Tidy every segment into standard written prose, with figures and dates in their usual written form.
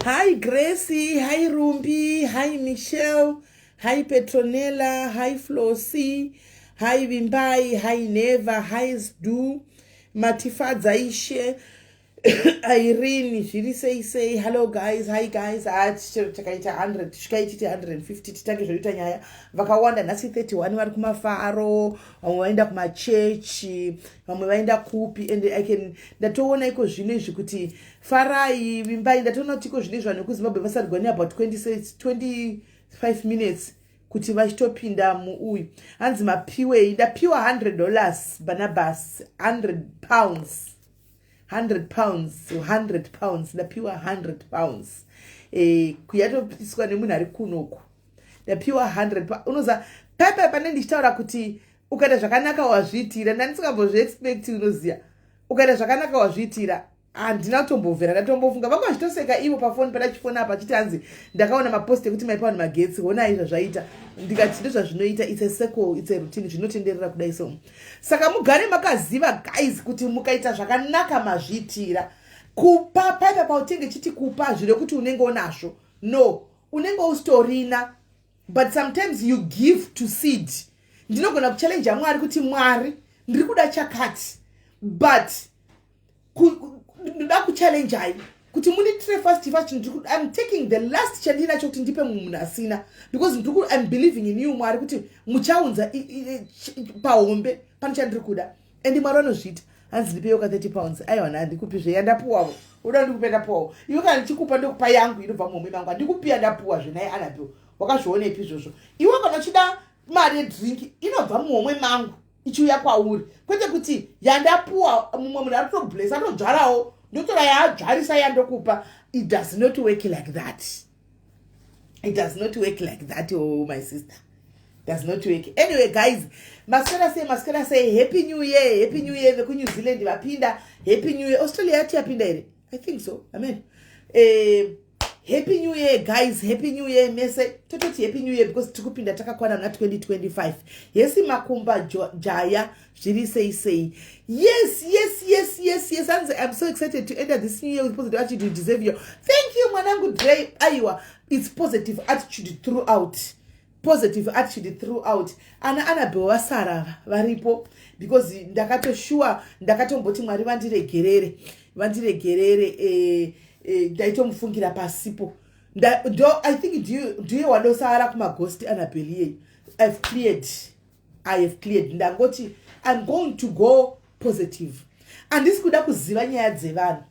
Hi Gracie, hi Rumbi, hi Michelle, hi Petronella, hi Flossie, hi Vimbai, hi Neva, hi Sdu, Matifa Zaishe, Irene, say hello guys, hi guys, takaita 100, tikaitite 150, titange zvoita nyaya, vakawanda nhasi 31 vari kumafaro, vamwe vaenda kumachechi, vamwe vaenda kupi, and ndatoona iko zvino izvi kuti farai Vimbai, ndatoona kuti iko zvino izvi vanhu vekuzimbabwe vasarigoni about 25 minutes kuti vachitopinda muuyu. Hanzi mapiwei, ndapiwa $100 Barnabas, £100. £100 ndapiwa £100 kuyatopiswa nemunhu ari kunoku ndapiwa £100 unoza pepe pane ndichitaura kuti ukaita zvakanaka wazviitira ndandisingambozviexpecti unoziya ukaita zvakanaka wazviitira handina kutombobvera ndatombofunga vanga vachitoseka ivo pafoni pana chifoni apa achiti hanzi ndakaona maposti ekuti maipa vanhu magetsi honai zvazvaita ndikati ndozvazvinoita it's a circle, it's a routine zvinotenderera kudai so saka mugare makaziva guys kuti mukaita zvakanaka mazviitira kupa paipa pautenge chiti kupa zvire kuti unenge unazvo no unenge usitorina but sometimes you give to seed. Ndinogona kuchallenge Mwari kuti Mwari ndiri kuda chakati but ndoda kuchallenge hai kuti munitire first I'm taking the last chandinacho kuti ndipe munhu asina because I'm believing in you Mwari kuti muchaunza pahombe pane chandiri kuda and Mwari anozviita hanzi ndipeyoka £30 aiwana handikupi zveyandapuwawo uda ndikupe ndapuwawo iwe kana ndichikupa ndokupa yangu inobva muhombe mangu handikupiya ndapuwa zvenaye anapiwa wakazvionepi izvozvo iwe kana uchida mari yedrink inobva muhomwe mangu ichiuya kwauri kwete kuti yandapuwa mumwe munhu ari kutoblesa atodzvarawo ndotora yaadzvarisa yandokupa. It does not work like that. It does not work like that, oh my sister. Does not work. Anyway guys, maskera say happy new year veku New Zealand vapinda happy new year. Australia yati yapinda here, I think so. Amen. Happy new year guys, happy new year mese tototi happy new year because tikupinda takakwana na 2025. Yesi makumba jaya zviri say yes I'm so excited to enter this new year with positive attitude. Deserve you. Thank you mwanangu Dre aiwa. It's positive attitude throughout. Positive attitude throughout. Ana bewasara varipo because ndakatomboti Mwari vandiregerere ndaitomufungira pasipo I think do you wadosara kumagosti anabeliye I have cleared ndangoti I'm going to go positive andisi kuda kuziva nyaya dzevanhu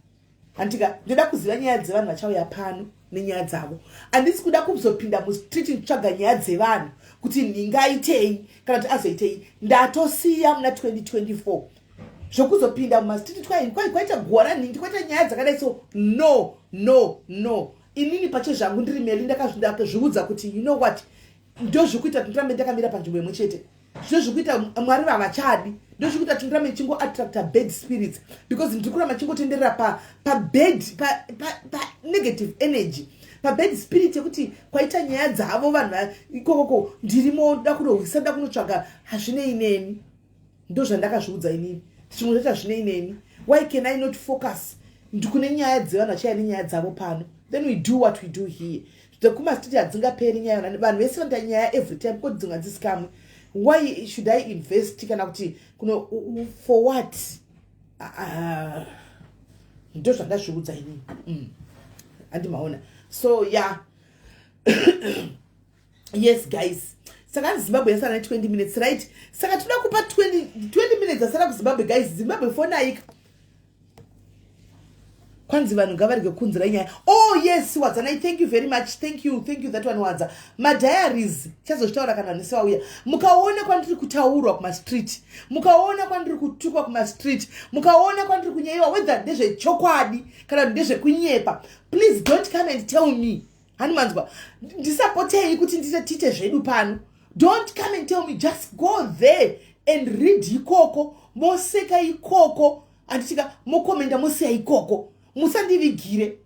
andika ndoda kuziva nyaya dzevanhu vachauya pano nenyaya dzavo andisi kuda kuzopinda mustreet ntsvaga nyaya dzevanhu kuti ningaitei kana kuti azoitei ndatosiya muna 2024 zvokuzopinda mumastreet kwaita gwara ningi kwaita nyaya dzakadai so no inini pache zvangu ndiri meri ndakazviudza kuti you know what ndozvikuita tinorambe ndakamira panzvimbo imwe chete ndozvikuita Mwari vavachadi ndozvikuita tinorambe chingo attracta bad spirits because ndikuramba chingotenderera pa negative energy pa bad spirit yekuti kwaita nyaya dzavo vanhu ikoko ndirimo da kunohwisa da kunotsvaga hazvinei neni ndozvandakazviudza inini zvimwe zvaita zvinei neni why can I not focus ndikune nyaya dzevanhu vachaya nenyaya dzavo pano then we do what we do here kumastiti hadzingaperi nyaya vanhu vese vanoita nyaya every time koti dzinga dzisikamwe why should I invest kana kuti kuno for what ndo zvandazviudza inini handimaona so yeah yes guys saka Zimbabwe yasara 20 minutes right saka toda kupa 20 minutes asara kuZimbabwe guys Zimbabwe phone aika kwanzi vanhu ngavarige kunzira nyaya oh yes wadzana thank you very much thank you that one wadza my diaries chazozvitaura kana nese uya mukaona kwandiri kutaurwa kuma street mukaona kwandiri kutukwa kuma street mukaona kwandiri kunyaiwa whether ndezve chokwadi kana ndezve kunyepa please don't come and tell me hanimanzwa ndisapotei kuti nditite zvedu pano. Don't come and tell me, just go there and read ikoko, moseka ikoko, anditika mokomenda mosiya ikoko, musandivigire.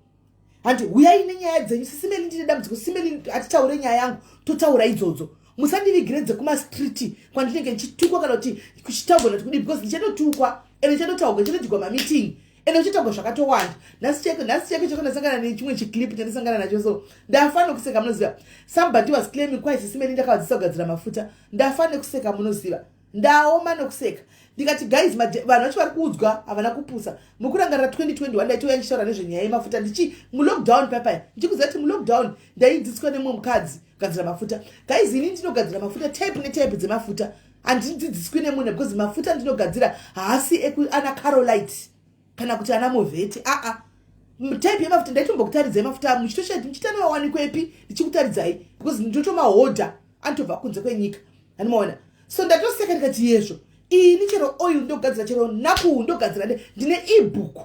Andi uyai nenyaya dzenyu sisimeli ndine dambudziko sisimeli atitaure nyaya yangu totaura idzodzo. Musandivigire dzekuma street kwandinenge ndichitukwa kana kuti kuchitagona kuti because ndichatotukwa ene ndichatotaurwa ndichatodigwa ma meeting ende uchitaura zvakatowanda. Nhasi cheke chakandasangana nechimwe chiclip chandisangana nacho, so ndafana kuseka munoziva. Somebody was claiming kwa isimeni ndakadzisa kugadzira mafuta. Ndafana kuseka munoziva. Ndaoma nokuseka. Ndikati guys, vanhu vacho vari kuudzwa havana kupusa. Mukurangarira 2021 ndaitouya ndichitaura nezvenyaya yemafuta ndichi mulockdown papaya. Ndichikuziva kuti mulockdown ndaidzidziswa nemumwe mukadzi kugadzira mafuta. Guys, ini ndinogadzira mafuta type netype dzemafuta. Handidzidziswi nemunhu because mafuta ndinogadzira haasi ana Carolite kana kuti ana Movete. Type yemafuta ndaitombokutaridza mafuta muchitoshaiti muchitanowanikwepi ndichikutaridzai because ndotomahodha anotobva kunze kwenyika. Anomaona. So ndatoseka ndikati yezvo. Ini chero oil ndogadzira, chero naku ndogadzira. Ndine ebook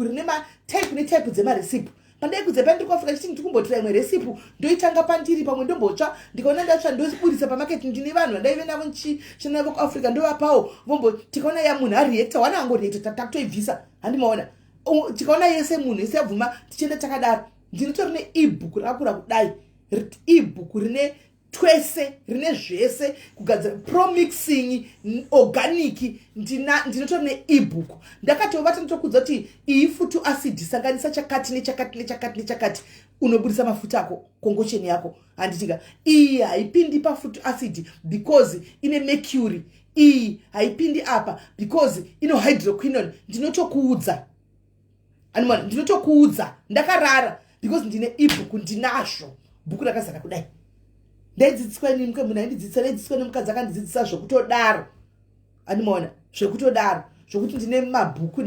rine type netype dzemaRecipe. Pandai kudze pandikafika chiti ndikumbotira imwe recipe ndoitanga pandiri pamwe ndombotsva ndikaona ndatsva ndoburisa pamarket. Ndine vanhu vandaive navo navo kuAfrica ndovapawo vombo tikaona ya munhu areactor wana angoreactor takutoibvisa. Handimaona tikaona yese munhu yese abvuma tichienda takadaro. Ndinotori neebook rakura kudai, ebook rine twese rine zvese kugadzira promixing organic. Ndinotori neebook. Ndakatovata nditokudza kuti iyi futu acid sanganisa chakati nechakati nechakati nechakati unoburisa mafuta ako kongocheni yako. Handitika iyi haipindi pafutu acid because ine mercury. Iyi haipindi apa because ino hydroquinone. Ndinotokuudza. Animal ndinotokuudza. Ndakarara because ndine ebook ndinazvo. Bhuku rakazara kudai. Ndaidzidziswa nimke munhu aindidzidzisa nemukadzi akandidzidzisa zvokutodaro. Animaona zvokutodaro zvokuti ndine mabhuku.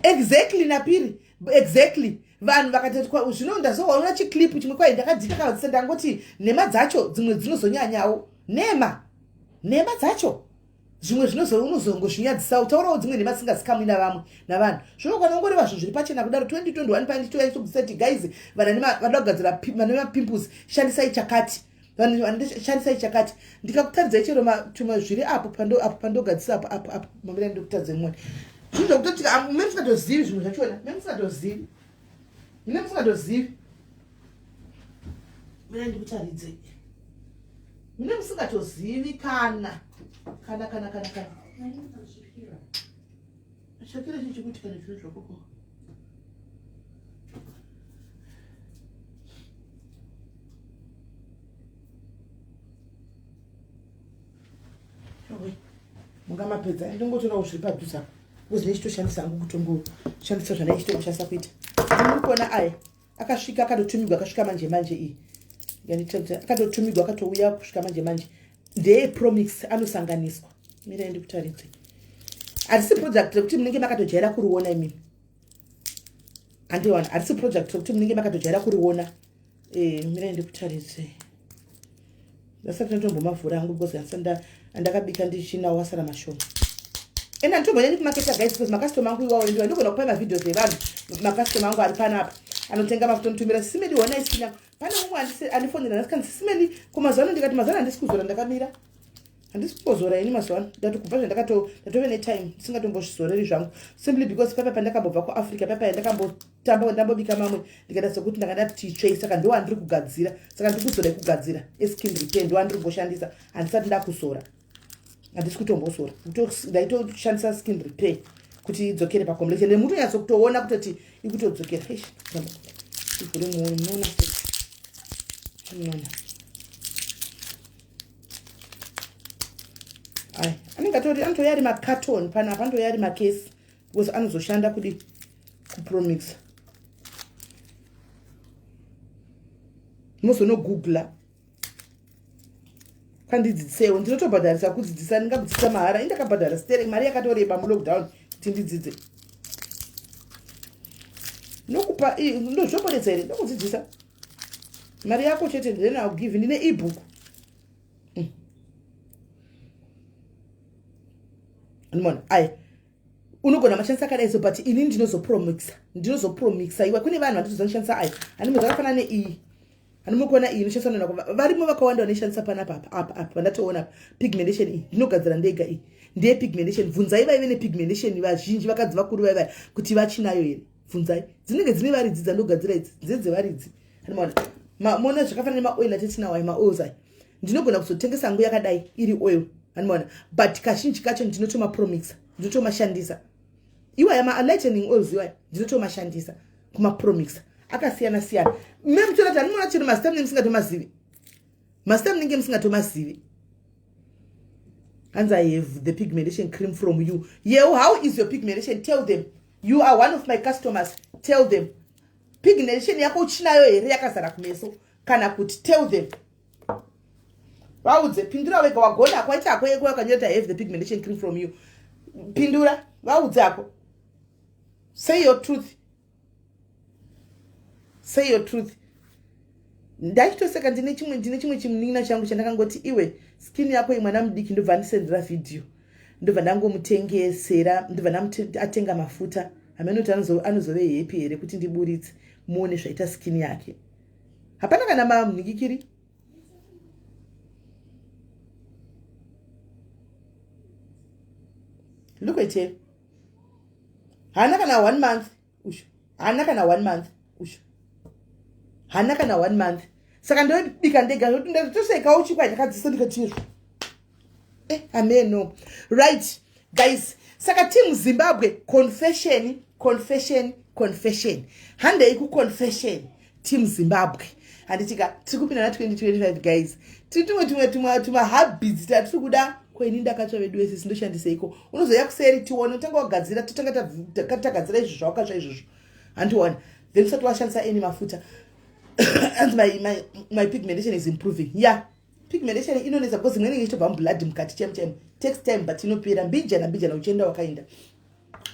Exactly napiri. Exactly. Vanhu vakatati kwa zvino ndazoona chiclip chimwe kwa ndakadzika kadzisa ndangoti nhema dzacho dzimwe dzinozonyanyawo. Nhema dzacho zvimwe unozongozvinyadzisa utaurawo dzimwe nhema dzisingazikamwi navanhu. Zvino kana ungoreva zvinhu zviri pachena kudaro 2021 panditoya nditobvisa kuti guys, vanhu vanoda kugadzira pimples shandisai chakati. Vanhu shandisai chakati. Ndikakutaridzai chero tumwe zviri apo pandogadzisa apo mambira ndokutadza imwe. Zvino ndokutoti mimi musingatozivi zvinhu zvachona. Mimi musingatozivi. Mimi ndikutaridze. Mimi musingatozivi kana. Shakira chichikuti kana zviro zvakoko. Mungamapedza ndingotorawo zviri padhuza. Kuzi nechitoshandisa hangu kutongoshandisa zvandaichitoshandisa kuita. Ndinokona aya akasvika akatotumigwa akasvika manje iyi. Yanditatsa akatotumigwa akatouya kusvika manje. Ndeye promix anosanganiswa. Mira ndikutaridze. Arisi project rekuti munenge makatojaira kuriona imini. Andiwana arisi project rekuti munenge makatojaira kuriona. Mira ndikutaridze. Ndasati ndombomavhura hangu because ndakabika ndichina wasara mashoma. Ena ntombonya kumaketa guys because makastoma angu iwawo ndikona kupa ma videos evanhu. Makastoma angu ari panapa. Anotenga mafuta notumira simedi wona isina. Pane umwe andifonera ndasikanzi simedi kumazwana ndikati mazwana ndisikuzora ndakamira. Handisikuzora ini mazwana. Ndatukubva ndatove netime ndisingatombozvizoreri zvangu. Simply because papa pandakambobva kuAfrica papa ndakambotamba mamwe ndikada sokuti ndakada tichase saka ndo andiri kugadzira. Saka ndikuzora kugadzira skin repair ndo andiri kumboshandisa handisati ndakuzora. Handisi kutombozora. Ndaitoshandisa skin repair kuti idzokere pacomplexion. Nemuntu nyatso kutoona kutoti ikutodzokera. Ivhure muona anenge anotoyari macarton panapa anotoyari makesi because anozoshanda kudi kupromix. Muzonogoogla kandidzidzisewo ndinotobhadharisa kudzidzisa ndingakudzidzisa mahara indakabhadhara sterling mari yakatoreba mulockdown kuti ndidzidze nokupa ndozvoporedza here ndokudzidzisa mari yako chete then I'll give ndine ebook. Unomona unogona mashandisa akadai so but ini ndinozopromixa iwe kune vanhu vanozonishandisa hanimo zvakafanana neiyi hanimukona iyi inoshandiswa nako varimo vakawanda vanoshandisa panapa apa vandatoona pigmentation iyi ndinogadzira ndega iyi ndeye pigmentation. Bvunzai vaive nepigmentation vazhinji vakadzi vakuru vaiva kuti vachinayo here. Bvunzai dzinenge dzine varidzi dzandogadzira idzi dzedzevaridzi. Hanimona mona zvakafanana nemaoil atetinawo maoils ndinogona kuzotengesa nguva yakadai iri oil anomaona, but kazhinji kacho ndinotomapromixa, ndinotomashandisa iwaya ma-lightening oils iwaya ndinotomashandisa kumapromixa akasiyana siyana. Memutoona kuti handinoona chero mazita munenge musingatomazivi, mazita munenge musingatomazivi. And I have the pigmentation cream from you. Yeah, how is your pigmentation? Tell them. You are one of my customers. Tell them. Pigmentation yako uchinayo here yakazara kumeso. Kana kuti tell them. Vaudze pindura wega wagona kwaita ako yeko yakanyota I have the pigmentation cream from you. Pindura vaudze ako. Say your truth. Say your truth. Ndachitoseka ndine chimwe chimunina changu chandakangoti iwe skin yako imwana mudiki ndobva ndisendera video ndobva ndangomutengesera ndobva atenga mafuta amenoti anozove happy here kuti ndiburitse muone zvaita skin yake. Hapana kana mamunikikiri. Look at him. Hana kana 1 month usho, hana kana 1 month usho, hana kana 1 month. Saka ndodika ndega ndotoseka uchikwa ndakadzisa ndikatizvo. Amen. Right guys, saka team Zimbabwe confession handei ku confession team Zimbabwe handitika tiri kupinda na 2025 guys. Tuma habits tatiri kuda kweni ndakatsva vedu vese sindoshandiseiko unozoya kuseri tione utanga wagadzira totanga tagadzira izvo zvawakazva izvozvo handiona then usati washandisa any mafuta. And my pigmentation is improving. Yeah, pigmentation inonesa because imweni ichitobva mublood mukati chemchem takes time but inopera mbijana uchienda wakaenda.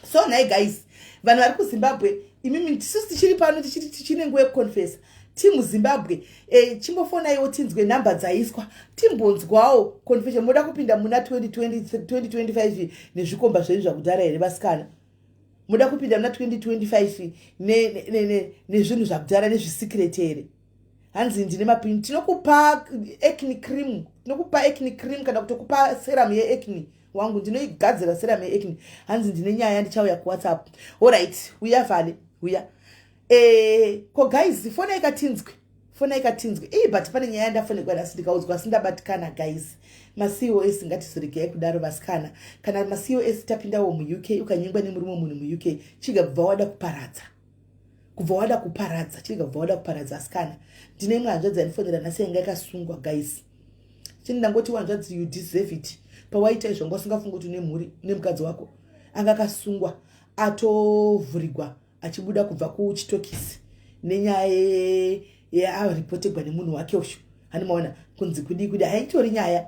So now guys, vanhu vari kuZimbabwe imimi tisusu tichiri pano tichine nguva yekuconfessa team Zimbabwe chimbofonaiwo tinzwe namba dzaiswa timbonzwawo confession moda kupinda muna 2025 nezvikomba zvenyu zvakudhara here vasikana. Muda kupinda muna 2025 nezvinhu zvakudhara nezvisecret here. Hanzi ndine mapini tinokupa acne cream kana kutokupa serum yeacne wangu ndinoigadzira serum yeacne. Hanzi ndine nyaya ndichauya kuWhatsApp. Alright, uya vale uya ko guys fona ikatinzwe but pane nyaya ndafonekwa ndasindikaudzwa sindabatikana guys. MaCOS ngatizirege kudaro vasikana kana MaCOS tapindawo muUK ukanyengwa nemurume munhu muUK chiga bva wada kuparadza asikana. Ndine mwanzvadzi anifonera nhasi yanga yakasungwa guys. Ndangoti wanzvadzi you deserve it. Pawaita izvo ngasingafunga kuti nemhuri nemukadzi wako anga akasungwa atovhurigwa achibuda kubva kuchitokisi nenyaya yaripotegwa nemunhu wake usho. Hanimaona kunzi kudi haitori nyaya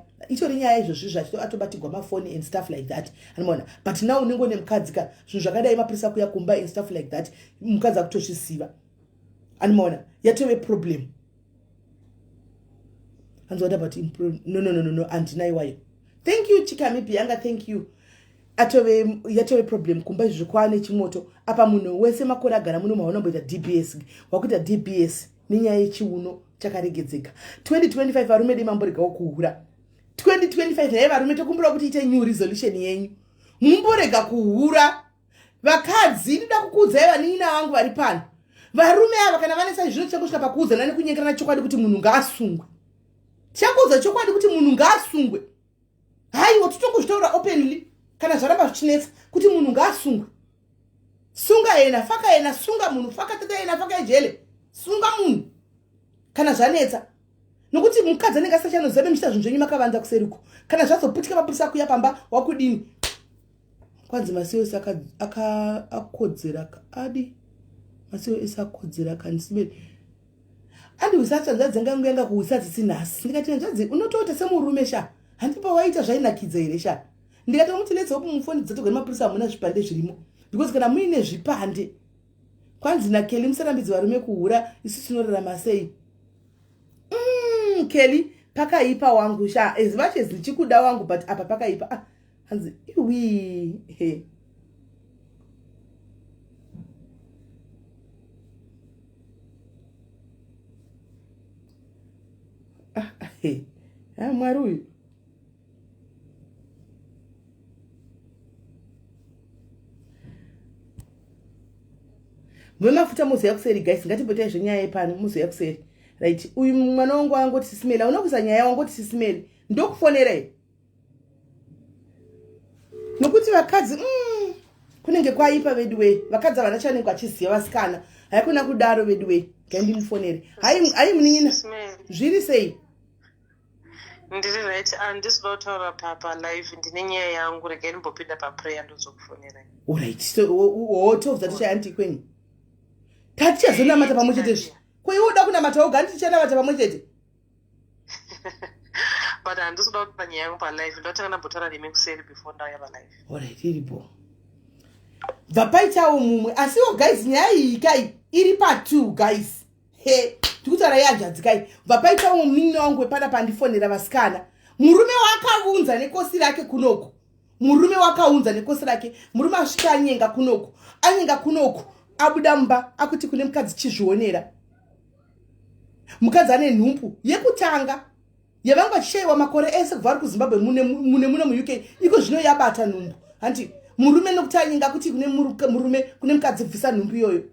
izvozvo zvacho atobatirwa mafoni and stuff like that. Hanimaona but now unenge nemukadzika zvinhu zvakadai mapurisa kuya kumba and stuff like that mukadzi akutozvisiva. Hanimaona yatove problem. Hanzi what about no andinaiwayo. Thank you Chikami Bianga, thank you. Yatove problem kumba izvo kwane chimoto apa munhu wese makore agara muno maonomboita DBS wakuita DBS nenyaya yechiuno chakaregedzeka. 2025 varume demamboregawo kuhura. 2025 naye varume tokumbura kuti ite new resolution yenyu mumborega kuhura. Vakadzi ndida kukuudzai vanina vangu vari pano. Varume ava kana vanesa zvino chakusvika pakuudzana nekunyengerana chokwadi kuti munhu ngaasungwe. Chakuudza chokwadi kuti munhu ngaasungwe. Haiwa totongozvitaura openly kana zvaramba zvichinetsa kuti munhu ngaasungwe. Sunga yena faka yena sunga munhu faka tata yena faka ejele sunga munhu kana zvanetsa nokuti mukadzi anenge asachanoziva muchita zvinhu zvenyu makavanza kuseriko kana zvazoputika mapurisa kuya pamba wakudini kwanzi MaCOS akodzera adi MaCOS akodzera kanisibe andi usachanzadzi ngangu yanga kuusatsi sinasi ndikati nzadzi unotota semurume sha handipa waita zvainakidza here sha ndikatomuti let's hope mufoni dzatogwa mapurisa amuna zvipande zvirimo because kana muine zvipande kwanzi naKelly musarambidzi varume kuhura isusu tinorarama sei. Kelly pakaipa wangu sha as much as ndichikuda wangu but apa pakaipa hanzi iwi he mwari uyu mafuta muzoya kuseri guys ngatipotai zvenyaya yepano muzoya kuseri right uyu mwana wangu angoti sisimeli unokuza nyaya wangoti sisimeli ndokufonera here nokuti vakadzi kunenge kwaipa veduwe vakadzi havana chanenge vachiziva vasikana haikuna kudaro veduwe gandimufonere hai munin'ina zviri sei ndiri right handisi kutaura papa live ndine nyaya yangu regai ndimbopinda paprayer ndozokufonerai alright so tovza tichayanti kwenyu tatichazonamata pamwe chetezvo kwaiuda kunamata oga nditichanamata pamwe chete but handisi kuda kupa nyaya yangu palive ndotanga ndambotaura nemi kuseri before ndauya palive alright iripo bva paitawo mumwe asiwo guys nyaya iyi kai iri pa2 guys he tikutaura yanjadzi kai bva paitawo munin'ina wangu wepana pandifonera vasikana murume wakaunza nekosi rake kunoko murume asvika anyenga kunoko abuda mumba akuti kune mukadzi chizvionera mukadzi ane nhumbu yekutanga yavanga vachishayiwa makore ese kubva ari kuzimbabwe mune muuk iko zvino yabata nhumbu handi murume nokuti anyenga kuti kune murume kune mukadzi bvisa nhumbu iyoyo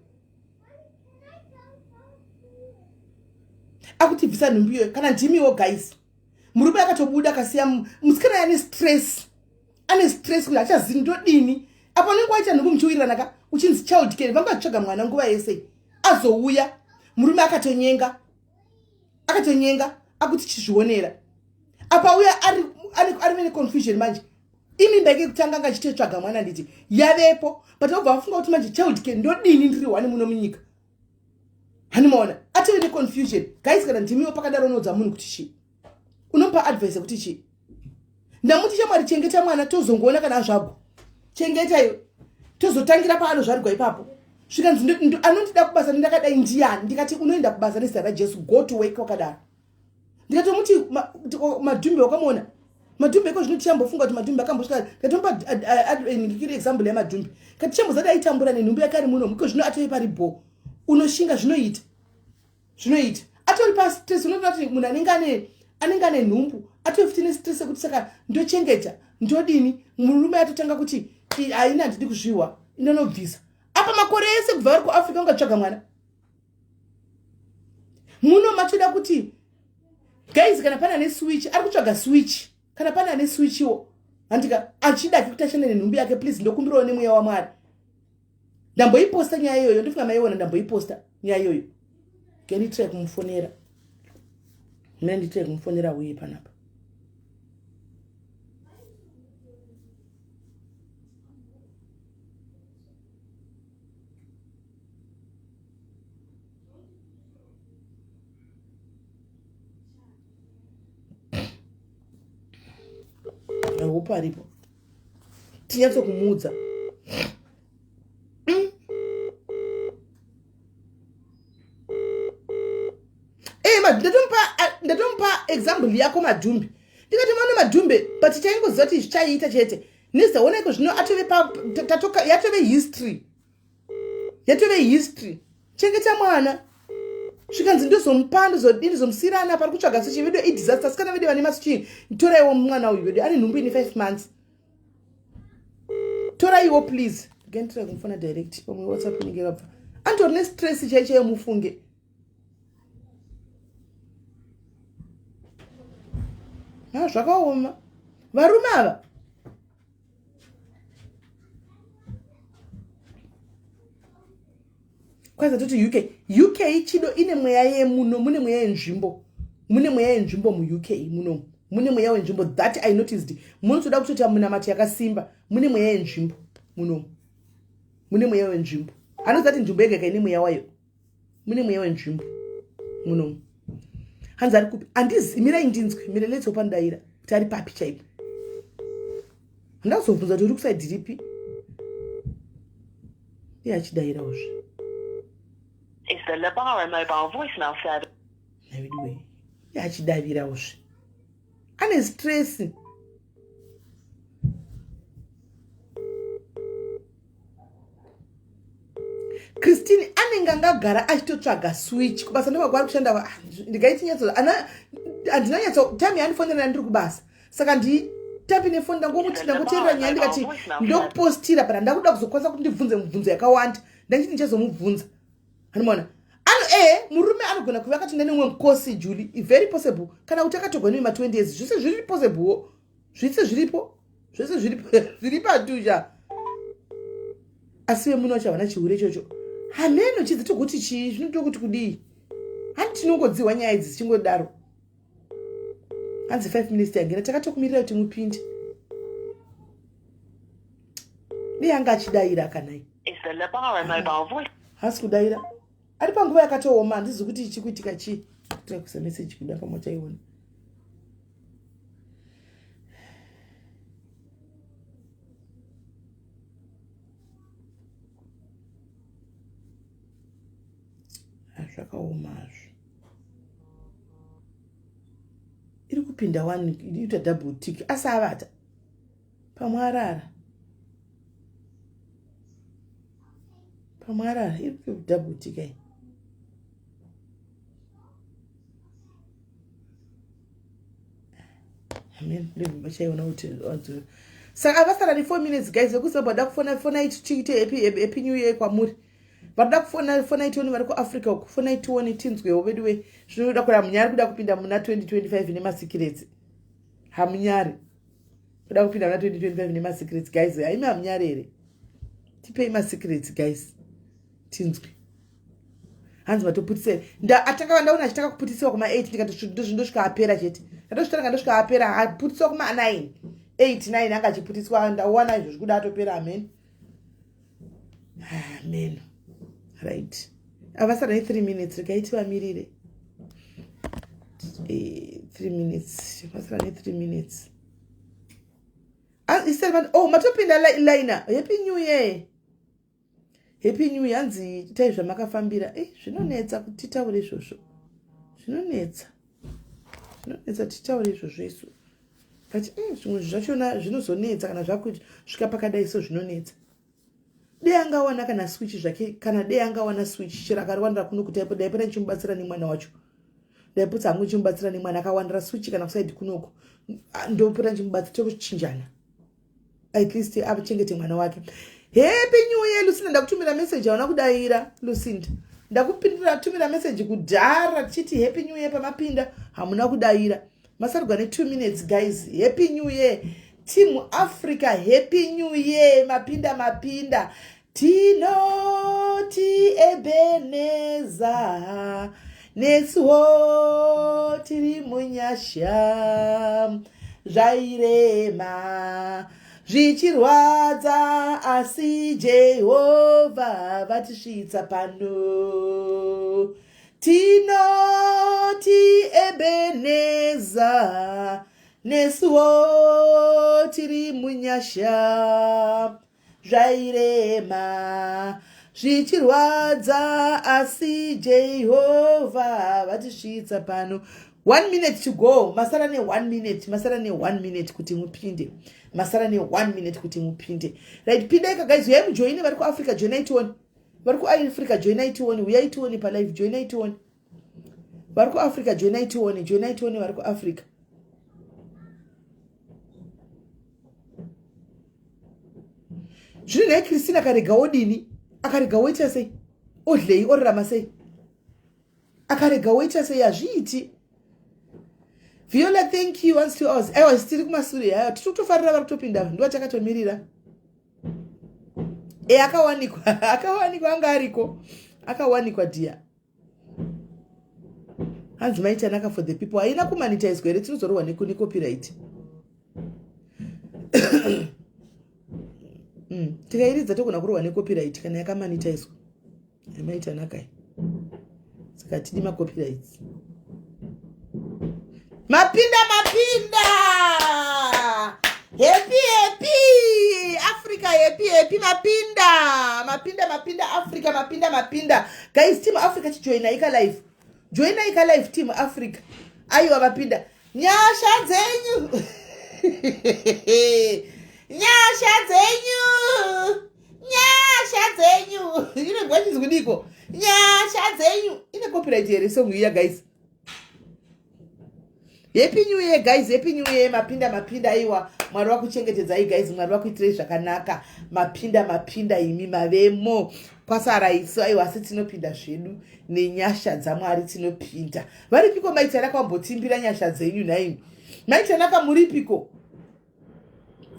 akuti bvisa nhumbu iyoyo kana ndimiwo guys murume akatobuda akasiya musikana ane stress kuti achazivi ndodini apa unenge waita nhumbu muchiwirirana uchinzi child care vanga vatsvaga mwana nguva yese azouya murume akatonyenga akuti chizvionera apa uya ari mene confusion manje imimba yake kutanga anga achitotsvaga mwana nditi yavepo but obva vafunga kuti manje child care ndodini ndiri wani muno munyika hanimaona ative neconfusion guys kana ndimiwo pakadaro unodza munhu kuti chi unomupa advice yekuti chi ndamuti chamwari chengeta mwana tozongoona kana zvago chengetayo tozotangira paanozvarigwa ipapo zvikanzi anondida kubasa ndakadai ndiani ndikati unoenda kubasa nezita rajesu go to work wakadaro ndikatomuti madhumbe wakamuona madhumbe iko zvino tichambofunga kuti madhumbe akambosvika ndatomupa ndikiri example yamadhumbe kati chambozati aitambura nenhumbu yake ari muno iko zvino atori paribo unoshinga zvinoita atori pastress unoona kuti munhu anenge ane nhumbu atori nestress yekuti saka ndochengeta ndodini murume atotanga kuti haina handidi kuzviwa inonobvisa apa makore ese kubva vari kuafrica ungatsvaga mwana muno machoda kuti guys kana pana neswitch ari kutsvaga switch kana pana neswitchiwo handika achida kuti ashande nenhumbi yake please ndokumbirawo nemweya wamwari ndamboiposta nyaya iyoyo ndofunga maiona ndamboiposta nyaya iyoyo ngenditrai kumufonera mene nditrai kumufonera uye panapa uparipo tinyatso kumuudza ndatomupa example yako madhumbe ndikati maone madhumbe but chaingoziva kuti zvichaiita chete nezaona iko zvino yatove history chengeta mwana zvikanzi ndozomupa ndozomusiyirana pari kutsvaga sechivedo idisaster sikana vedu vane masuchii toraiwo mwana uyu vedu ane nhumbu ine 5 months toraiwo please gendira kumufona direct pamwe whatsapp inenge yakabva andori nestress chaichaiyo mufunge zvakaoma varume ava kwaza toti uk chido ine mweya yemuno mune mweya yenzvimbo muuk muno mune mweya wenzvimbo that I noticed munotoda kutoti munamati yakasimba mune mweya yenzvimbo muno mune mweya wenzvimbo anoziva kuti nzvimbo yega ine mweya wayo mune mweya wenzvimbo muno hanzi ari kupi handizimirai ndinzwi mireletso pandaira kuti ari papi chaipo ndazobvunza kuti uri kusaidi ripi iye achidayirawozve is the Labara mobile voicemail service. Navidiwe. Yachidavirawozve. Ane stress. Christine anenge angagara achitotsvaga switch kubasa ndokwaari kushanda ndigaiti nyatso handina nyatso time yandifonera ndiri kubasa saka nditapi nefoni ndangokuti ndangoteerera nyaya ndikati ndokupostira pana ndakuda kuzokwanisa kuti ndibvunze mibvunzo yakawanda ndachiti ndichazomubvunza hanimona murume anogona kuva akatinda nemwe mukosi Julie, very possible. Kana kuti akatogwa nema 20 years, zvose zviri possible. Zvose zviripo. Zvose zviripo atuja. Asiwe muno chavana chihure chocho. Hameno chidzi tokuti chi, zvinoto kuti kudii. Handi tinongodziwa nyaya idzi chingodaro. Hanzi 5 minutes yangena takatokumirira kuti mupinde. Yanga achidaira kanai. Is the Labara mobile voice? Hasi kudaira. Ari panguva yakatooma handizi kuti chikuitika chi. Tikusa message kuda pamota iona. Zvakaomazvo. Iri kupinda 1 ita double tick asavata. Pamwarara. Pamwarara iri double tick ai. Amen. Levo bachaiona kuti saka avasara ni 4 minutes guys yokusabada kufona ichite happy new year kwamuri. Vada kufona itoni vari kuAfrica kufona itoni tinzwewo veduwe zvinoda kura munyari kuda kupinda muna 2025 nema secrets. Hamunyari. Kuda kupinda muna 2025 nema secrets guys. Haima hamunyari ere. Tipei ma secrets guys. Tinzwe. Hanzi matoputise. Ataka vandaona achitaka kuputisiwa kuma 8 ndikatosvika apera chete. Ndosvika apera aputisiwa kuma 9. 8 9 anga chiputiswa ndawana izvo zvikuda atopera amen. Amen. Right. Avasara 3 minutes rikaiti vamirire. 3 minutes. Avasara 3 minutes. Matopinda liner. Happy New Year. Happy New Year hanzi tai zvamakafambira. Zvinonetsa kuti taure izvozvo. Zvinonetsa titaure izvozvo isu. But zvimwe zvachona zvinozonetsa kana zvakusvika pakadai so zvinonetsa. Dei angawana kana switch zvake kana dei angawana switch chira karwandira kuno kuti dai pera chimubatsira ni mwana wacho. Dai putsa amwe chimubatsira ni mwana akawandira switch kana kuside kunoko. Ndo pera chimubatsira tokuchinjana. At least abachengete mwana wake. Happy New Year Lucinda, ndakutumira message awana kudaira Lucinda. Ndakupindira tumira message kudhara chiti Happy New Year pamapinda hamuna kudaira. Masarugwa ne 2 minutes guys. Happy New Year. Team Africa Happy New Year mapinda. Tinoti Ebeneza. Nesuo tiri munyasha. Zvairema. Zvichirwadza asi Jehovha vatisvitsa pano. Tinoti Ebeneza. Nesuo tiri munyasha. Zvairema. Zvichirwadza asi Jehovha vatisvitsa pano. 1 minute to go. Masara ne 1 minute kuti mupinde. Masara ne 1 minute kuti mupinde. Right, pinda guys, we have join vari ku Africa join it one. Vari ku Africa join it one. We are it one pa live join it one. Vari ku Africa join it one vari ku Africa. Zvine Christina karega odini, akarega waiter sei. Odlei orama sei. Akarega waiter sei azviiti. Viola, thank you. Once 2 hours. I was still kumasuri. Tutofarira vari kutopinda. Ndo achakatomirira. Akawanikwa anga ariko. Akawanikwa dia. Hanzi maita naka for the people. Haina kumonetize kwere tinozorwa nekuni copyright. Tikairidza tokona kurwa necopyright kana yakamonetize. Maita naka. Saka tidi ma copyrights. Mapinda happy Africa happy mapinda Africa mapinda guys. Team Africa chijoina ika live team Africa aiwa mapinda nyasha dzenyu ine bwachi zikudiko nyasha dzenyu ine copyright here song here guys. Happy New Year guys, Happy New Year. Mapinda iwa Mwari wakuchengetedza guys, Mwari wakuitirei zvakanaka. Mapinda imi mavemo. Kwasara isu aiwa asi tinopinda zvedu nenyasha dzaMwari tinopinda. Varipiko maitana kwambotimbira nyasha dzenyu naimi? Maitana kamuripiko?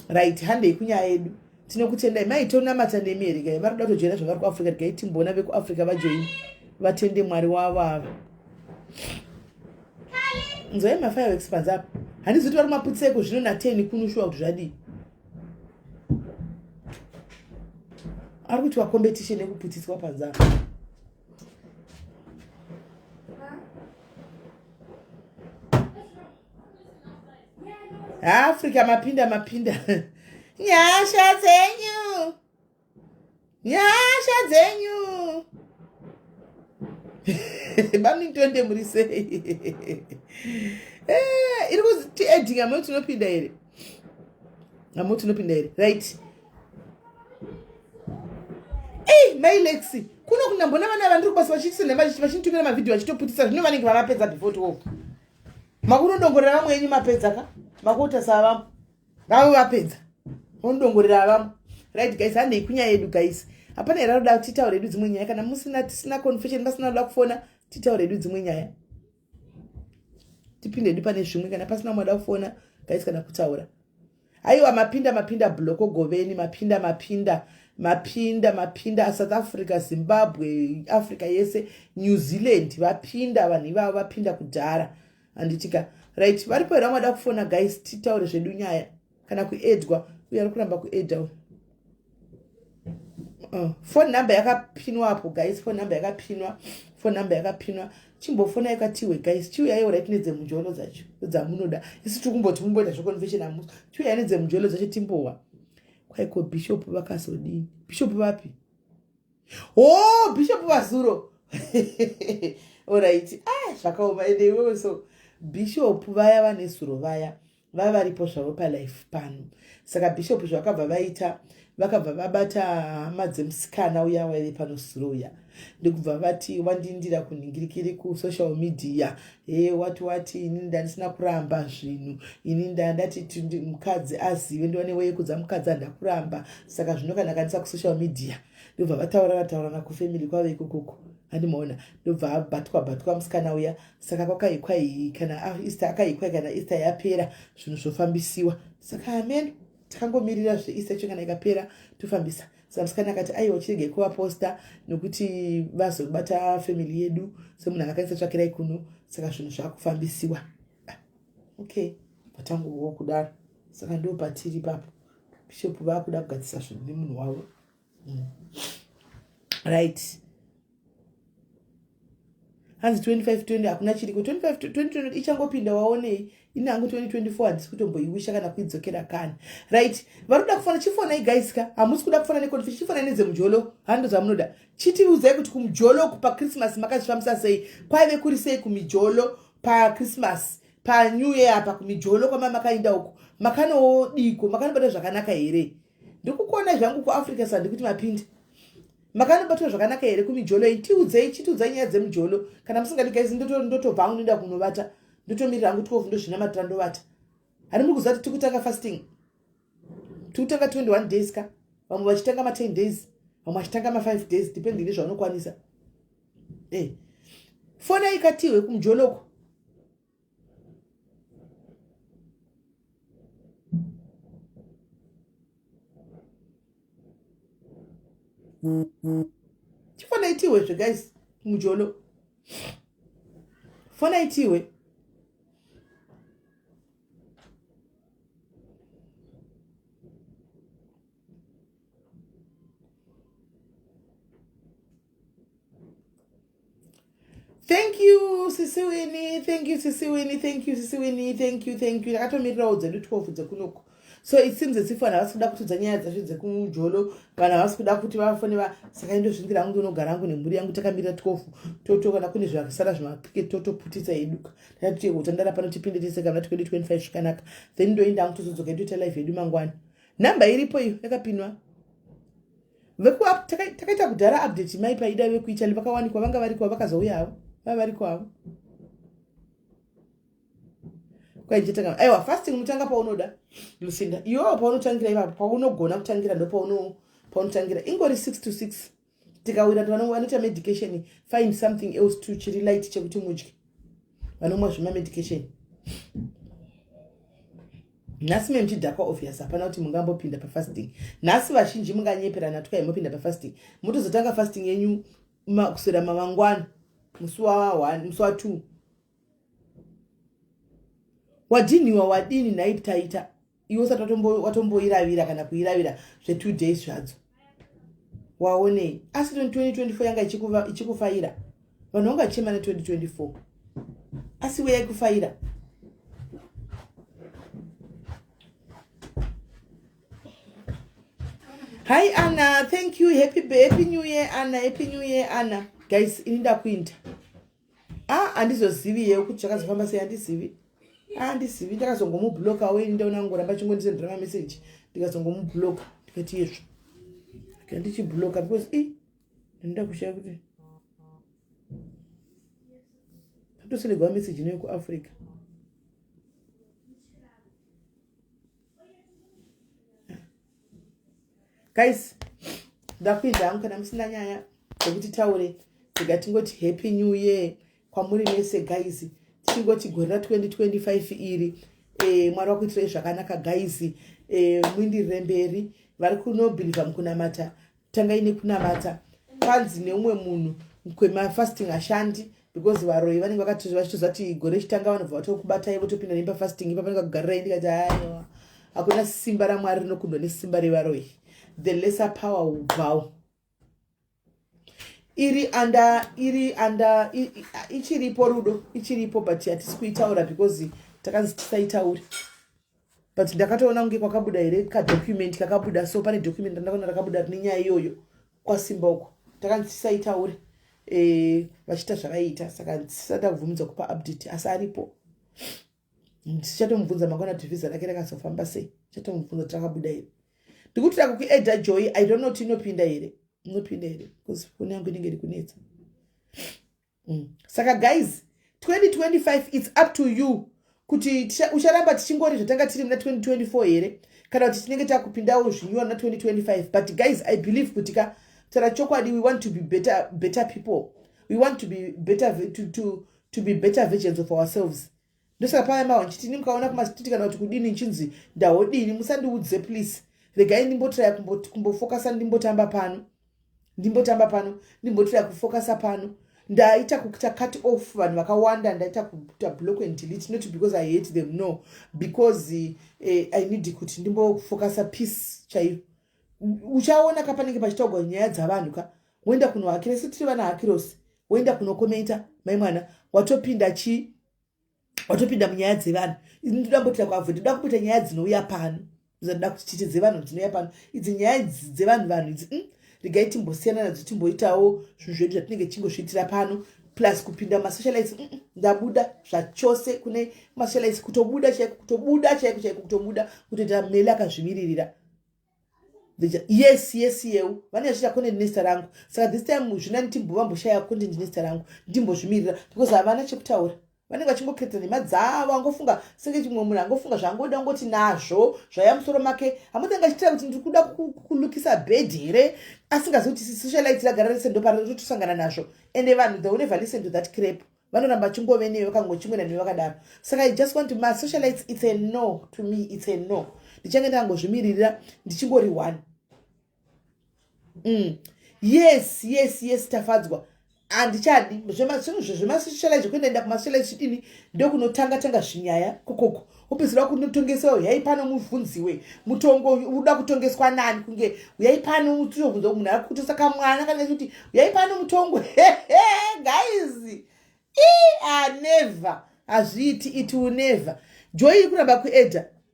Right, handei kunyaya yedu. Tinokutendai maitonamata nemi here kai. Vari kuda kutojoina zvavari kuAfrica kai timbona vekuAfrica vajoini. Vatende Mwari wavo ava. Nzoi ma5x panza apa. Handizoti vari maputseko zvino na10 kunoshuwa kuti zvadii. Ari kuti competition yekuputiswa panza apa. Africa mapinda. Nyasha dzenyu. Bamingtonde muri sei. Iri kuzi edinga mo tinopinda here. Ngamo tinopinda here. Right. My Lexi. Kuno kunambona vana vandiri kubasa vachitsina vachinitumira mavideo vachitoputisa zvino vanenge vamapedza before 12. Makunondongorera vamwe yenyu mapedza ka? Makota sava. Vamwe vapedza. Ondongorera vamwe. Right guys, handei kunyaya yedu guys. Hapana era kuda titaure hedu dzimwe nyaya kana musina tisina confession pasina kuda kufona titaure hedu dzimwe nyaya. Tipinde hedu pane zvimwe kana pasina mwada kufona guys kana kutaura. Aiwa mapinda bloko goveni mapinda South Africa, Zimbabwe, Africa yese, New Zealand vapinda vanhu ivavo vapinda kudhara. Anditika right varipo era mwada kufona guys titaure zvedu nyaya kana kuedgwa uye ari kuramba kuedha. Phone number yakapinwa hapo guys, phone number yakapinwa. Chimbofona ikatiwe guys, chiuyayo right nedze mujolo dzacho dzamunoda. Isi tikumboti mumboita zveconvention amusi. Chiuyayo nedze mujolo dzacho timbowa. Kwaiko bishop vakasodini. Bishop vapi? Oh, bishop vazuro. Alright. Zvakaoma ende iwewe so bishop vaya vane suro vaya varipo zvavo palife pano. Saka bishop zvakabva vaita vakabva vabata hama dzemusikana uya waive pano suro uya. Ndikubva vati wandindira kuningirikiri kusocial media. Wati ini ndandisina kuramba zvinhu. Ini ndandati mukadzi azive ndiwane weyekudza mukadzi andakuramba. Saka zvino kana kanisa kusocial media. Ndobva vataurana kufamily kwavo ikokoko. Handimaona. Ndobva abatwa musikana uya. Saka kwakaikwa kana Easter akaikwa kana Easter yapera zvinhu zvofambisiwa. Saka amen. Takangomirira zveEaster yacho kana ikapera tofambisa. Saka musikana akati aiwa chirege kuvaposta nokuti vazobata family yedu semunhu akaisa tsvakirai kuno. Saka zvinhu zvakufambisiwa. Okay. Patangowo kudaro. Saka ndo patiri papo. Bishop vakuda kugadzisa zvinhu nemunhu wavo. Right. Hanzi 2520 hakuna chiriko. 2020 ichangopinda waonei. Inangu 2024 handisi kutomboiwisha kana kuidzokera kani. Right. Varuda kufona chifona guys ka. Hamusi kuda kufona neconfession chifona nedze mujolo. Hando zamunoda. Chitiudze kuti kumujolo pa Christmas makazvifambisa sei. Kwaive kuri sei kumijolo pa Christmas. Pa New Year pa kumijolo kwama makaenda uko. Makanodiko, makanobata zvakanaka here. Ndikukuona zvangu kuAfrica sandi kuti mapindi. Makanobatwa zvakanaka here kumijolo iyi. Chitiudzai nyaya dzemujolo. Kana musingadi guys ndotobva unoenda kunovata. Ndotomirira hangu 12 ndozvina matrando vata. Hari mukuzati tikutanga fasting. Tikutanga 21 days ka. Vamwe vachitanga 10 days. Vamwe vachitanga 5 days depending nezvaunokwanisa. Fona ikatiwe kumujoloko. Chifona itiwe zve guys kumujolo. Fona itiwe. Thank you Sisiwini, thank you Sisiwini, thank you Sisiwini, thank you. Akatomirirawo dzedu 12 dzekunoko. So it seems as if vanhu havasi kuda kutodza nyaya dzacho dzekumujolo, vanhu havasi kuda kuti vafone saka indozvindira hangu ndonogara hangu nemhuri yangu takamirira 12 totokana kune zvakasara zvimapike totoputisa yeduka. Tati utandara pano tipinde tese kana tikende 25 zvakanaka. Then ndoenda hangu tozodzoka toita live yedu mangwana. Namba iripo iyo yakapinwa. Takaita kudhara update mai paida vekuItaly vakawanikwa vanga variko vakazouya havo. Vari kwavo. kwaijitanga aiwa fasting mutanga paunoda Lucinda iwo paunotangira ipapo paunogona kutangira ndo paunotangira ingori 6 to 6 tikawira vanoita medication find something else to chiri light chekuti mudye vanomwa zvima medication nhasi memchidhakwa obvious hapana kuti mungambopinda pafasting nhasi vazhinji munganyeperana twaimopinda pafasting mutozotanga fasting yenyu kuswera mavangwana musi wa1 musi wa2 wadhiniwa wadini night taita iwe usati watomboiravira kana kuiravira zve2 days zvadzo waonei asi 2024 yanga ichikufaira vanhu vangachema ne2024 asi we yaikufaira Hi Anna, thank you. Happy New Year Anna. Happy New Year Anna. Guys, inda kuinda. Andizozivi yeu kuti chakazofamba sei andizivi. Andisivi ndakazongomublock away ndaona ngoramba chingondisendera ma message. Ndikazongomublock ndikati yezvo. Ndichiblock because ndinda kushaya kuti toselegwa message neku Africa. Guys, ndapinda hangu kana musina nyaya yekuti taure tikatingoti happy new year kwamuri mese guys, tingoti gore 2025 iri mwari wakuitirai zvakanaka guys, mwindirire mberi vari kunobhilivha mukunamata tangai kunamata panzi neumwe munhu kwema fasting ashandi because varoi vanenge vachitozati gore chitanga vanobva vatokubatai votopinda nemba fasting ipa panenge kugarirai ndikati aiwa hakuna simba ramwari rinokundwa nesimba revaroi. The lesser power will bow. Ichiripo rudo, ichiripo but hatisi kuitaura because takanzi tisaitauri. But ndakatoona kunge kwakabuda here document kakabuda, so pane document ndakaona rakabuda rine nyaya iyoyo kwasimba uko. Takanzi tisaitauri. Vachita zvakaita saka ndisada kubvumidza kupa update asi aripo. Ndichatomubvunza mangwana kuti visa rake rakazofamba sei. Ndichatomubvunza kuti rakabuda here. Ndikutira kuEdda Joy, I don't know kuti inopinda here because phone yangu inenge iri kunetsa. Saka guys, 2025 it's up to you kuti ucharamba tichingori zvatanga tiri muna 2024 here kana kuti tinenge takupindawo zvinyuwa muna 2025. But guys, I believe kuti tara chokwadi we want to be better people. We want to be better to be better versions of ourselves. Ndosaka paya mawa nchiti mukaona kumastiti kana kuti kudini nchinzi ndahodini musandiudze please. Regai ndimbotraya kumbofocasa ndimbotamba pano ndimbotraya kufocasa pano ndaita kuita cut off vanhu vakawanda ndaita kuita block and delete not because I hate them no because I need kuti ndimbofocasa peace chaiyo. Uchaona kapanenge pachitogwa nyaya dzavanhu ka woenda kunohakira sitiri vana hakirosi woenda kunokomenta mai mwana watopinda munyaya dzevanhu ndinodambotira kuavoid ndoda kuita nyaya dzinouya pano zvoda kuti tichidze vanhu dzinouya pano idzi nyaya dzevanhu idzi regai timbosiyana nadzo timboitawo zvinhu zvedu zvatinenge tichingozviitira pano plus kupinda masocialites ndabuda zvachose kune masocialites kutobuda chaiko kutoita mele akazvimiririra. Yes yeu vane zvita content nesta rangu saka this time zvina timbovamboshaya content nesta rangu ndimbozvimirira because havana chekutaura vanenge vachingoketa nhema dzavo angofunga senge chimwe munhu angofunga zvangoda ngoti nazvo zvaya musoro make hamutanga achitira kuti ndikuda kulukisa bed here asingazoti socialite ragara rese ndo parotosangana nazvo ende vanhu they will never listen to that crap vanoramba chingove neyo kangochimwena neyo vakadaro saka I just want to my socialites it's a no to me it's a no ndichange ndangozvimiririra ndichingori one. Yes tafadzwa andichadi zvemasocialize kuenda enda kumasocialize chidini ndokunotanga zvinyaya kokoko upezera kunotongesawo yai pano mubvunziwe mutongo uda kutongeswa nani kunge yai pano mutobvunza munhu ari kutosaka mwana kana kuti yai pano mutongo guys never azviiti it will never. Joy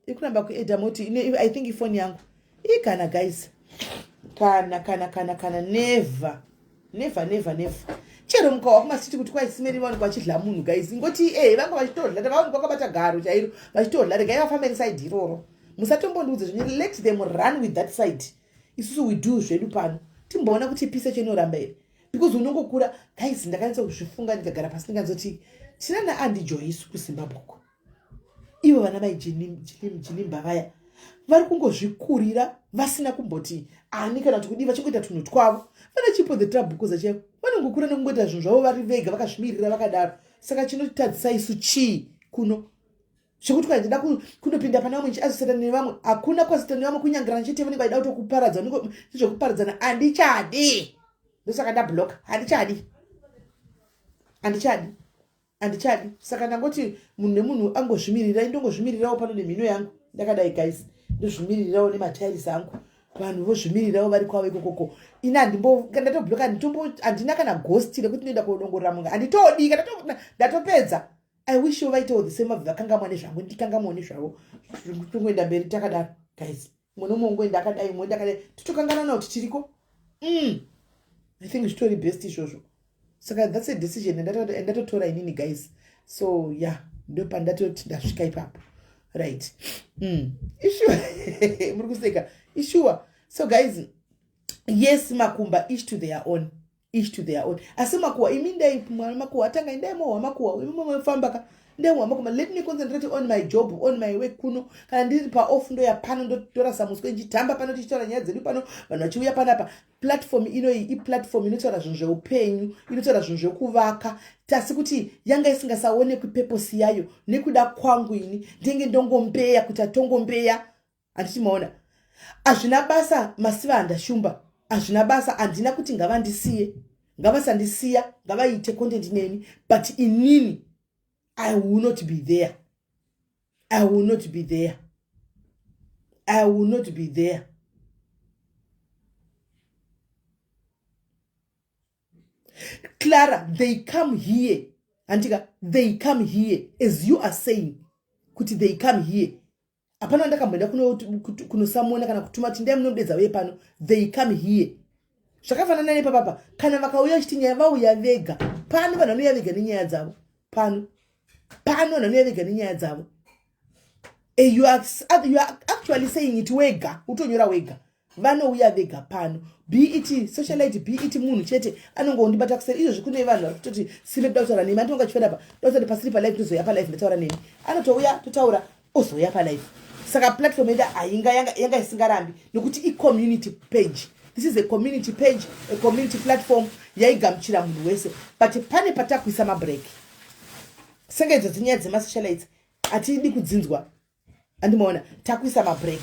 ikuramba kuEdda moti I think ifoni yangu kana guys kana never chero mukawa kumasiti kuti kwaisimeri vanhu vachidla munhu guys ngoti vanga vachitodla vaonekwa kwakabata garo chairo vachitodla regai vafamberi side iroro musatomboudze zvinhu let them run with that side isusu we do zvedu pano timboona kuti pisa chenoramba here because unongokura guys ndakanisa kuzvifunga ndikagara pasi ndinganzoti tina naAndi Joy kuZimbabwe ivo vana vaijinimba vaya vari kungozvikurira vasina kumboti ani kana kuti kudii vachingoita tunhu twavo vana chipo the trabukoza chaivo vanongokura nekungoita zvinhu zvavo vari vega vakazvimirira vakadaro saka chinotadzisa isu chii kuno zvekuti kwaindida kunopinda pana vamwe azosatana nevamwe hakuna kwazotana nevamwe kunyangirana chete vanenge vaida kutokuparadza nezvekuparadzana handichadi ndosaka ndabloka handichadi saka ndangoti munhu nemunhu angozvimirira indongozvimirirawo pano nemhino yangu ndakadai guys ndozvimirirawo nematairisi angu vanhu vozvimirirawo vari kwavo ikokoko ina ndatobloka handina kana ghosti rekuti ndinoenda kodongorera munga handitodi ndatopedza I wish you vaitawo the same vakangamwa nezvangu ndikangamwa nezvavo tongoenda mberi takadaro guys mwe nomongoenda akadai mwe ndakadai totokangana nawo tichiriko I think zvitori best izvozvo saka that's a decision ndatotora inini guys so yeah ndopandatoti ndasvika ipapo right ishuwa muri kuseka ishuwa so guys yes makumba each to their own asi makuwa imi ndai mwana makuwa atanga ndai mowa makuwa imi mofamba ndai mowa makuwa let me concentrate on my job on my work kuno kana ndiri pa off ndo yapano ndotora samuswe njitamba pano tichitaura nyaya dzedu pano vanhu vachiuya panapa platform inoyi iplatform inotaura zvinhu zveupenyu inotaura zvinhu zvekuvaka tasi kuti yanga isingasaonekwi purpose yayo nekuda kwangu ini ndenge ndongombeya kuti atongombeya handichimaona hazvina basa masiva handashumba hazvina basa handina kuti ngavandisiye ngavasandisiya ngavaite content neni but inini I will not be there. Clara, they come here. Antika, they come here. As you are saying, kuti they come here. Apana ndakamboenda kunosamona kana kutuma kuti ndamnodedza we pano. They come here. Zvakafanana nepapa kana vakauya chiti nyaya vauya vega. Pano vanhu vanouya vega nenyaya dzavo. Pano vanouya vega nenyaya dzavo. You are actually saying it wega. Utonyora wega. Vanouya vega pano. Be it socialite, be it munhu chete anongondibata kuseri izvo zvikune vanhu vakutoti sime kutaura nemi andinonga chifenda pa ndosati pasiri pa live tozoya pa live ndataura nemi anotouya totaura ozoya pa live saka platform ida yanga isingarambi nokuti i-community page. This is a community page, a community platform yaigamuchira munhu wese but pane patakuisa mabreak senge idzo dzinyaya dzemasocialites hatidi kudzinzwa andimaona takuisa mabreak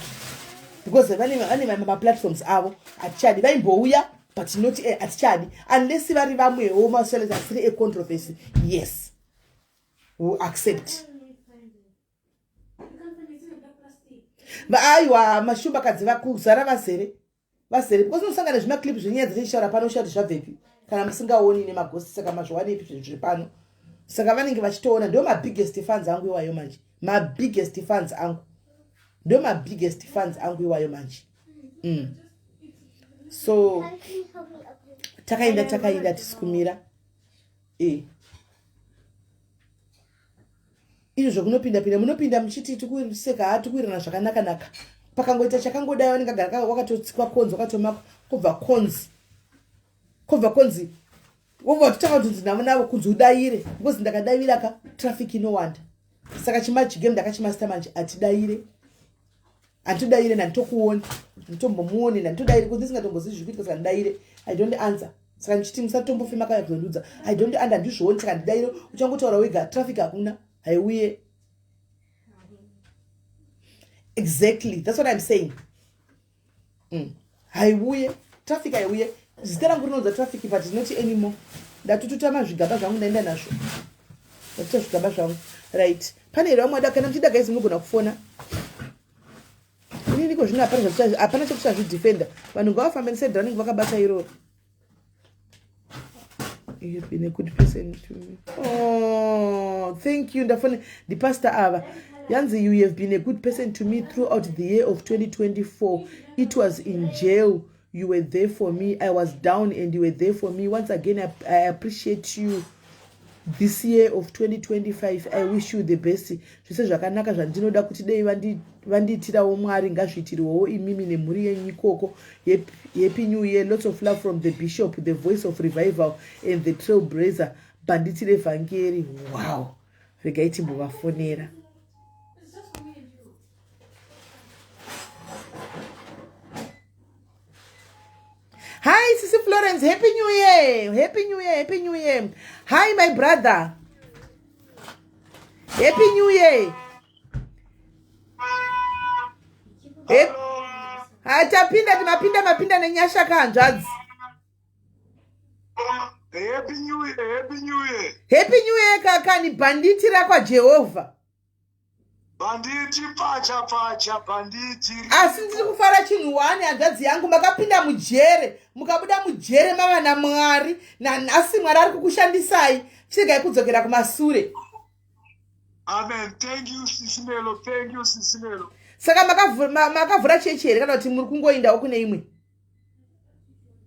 because vane maplatforms avo hatichadi vaimbouya but not hatichadi unless vari vamwewo masocialites asiri econtroversy yes we accept aiwa mashumbakadzi vakuzara vazere because unosangana zvimaclip zvenyaya dzatichaura pano ushati zvabvepi kana musingaoni nemagosi saka mazviwanepi zvinhu zviri pano saka vanenge vachitoona ndo mabiggest fans angu iwayo manje mabiggest fans angu ndo mabiggest fans angu iwayo manje so takaenda tisikumira izvo zvokunopinda munopinda muchiti tikuseka hatikuirana zvakanaka pakangoita chakangodai vanenge agara wakatotsikwa konzi wakatomaka kobva konzi wobva totanga kuti ndinavo kunzi udaire because ndakadaira ka traffic inowanda saka chimajigame ndakachimasta manje hatidaire nanditokuoni nditombomuoni nanditodaire kuti ndisingatombozivi zvikuitika saka ndidaire I don't answer saka ndichiti musatombofema kaya kuzondudza I don't under ndizvooni saka ndidaire uchangotaura wega traffic hakuna haiuye exactly that's what I'm saying haiuye traffic haiuye zita rangu rinodza traffic but not anymore ndatototama zvigaba zvangu ndaenda nazvo ndatota zvigaba zvangu right pane vamwe kana mchida guys munogona kufona ini ndiko zvino hapana chekuti azvidefenda vanhu ngavafambe nesaidhi vanenge vakabata iroro. You've been a good person to me. Oh, thank you. The pastor Ava. Yanzi, you have been a good person to me throughout the year of 2024. It was in jail. You were there for me. I was down and you were there for me. Once again, I appreciate you. This year of 2025, I wish you the best. Zvese zvakanaka zvandinoda kuti dei vanditirawo Mwari ngazviitiriwo imimi nemhuri yenyu ikoko. Happy New Year. Lots of love from the Bishop, the voice of revival, and the trailblazer. Banditire Vangeri. Wow. Regaiti muvafonera. Sisi Florence, Happy New Year. Happy New Year. Happy New Year. Hi, my brother. Happy New Year. Mapinda nenyasha kanjadzi. Happy New Year, Happy New Year. Happy New Year kaka, ni banditi rakwa Jehovah. Banditi pacha banditi. Asi ndiri kufara chinhu wani hanzvadzi yangu, makapinda mujere, mukabuda mujere mava naMwari, nanhasi Mwari ari kukushandisai, chiregai kudzokera kumashure. Amen. Thank you Sisimelo, thank you Sisimelo. Saka makavhura chechi here kana kuti muri kungoindawo kune imwe?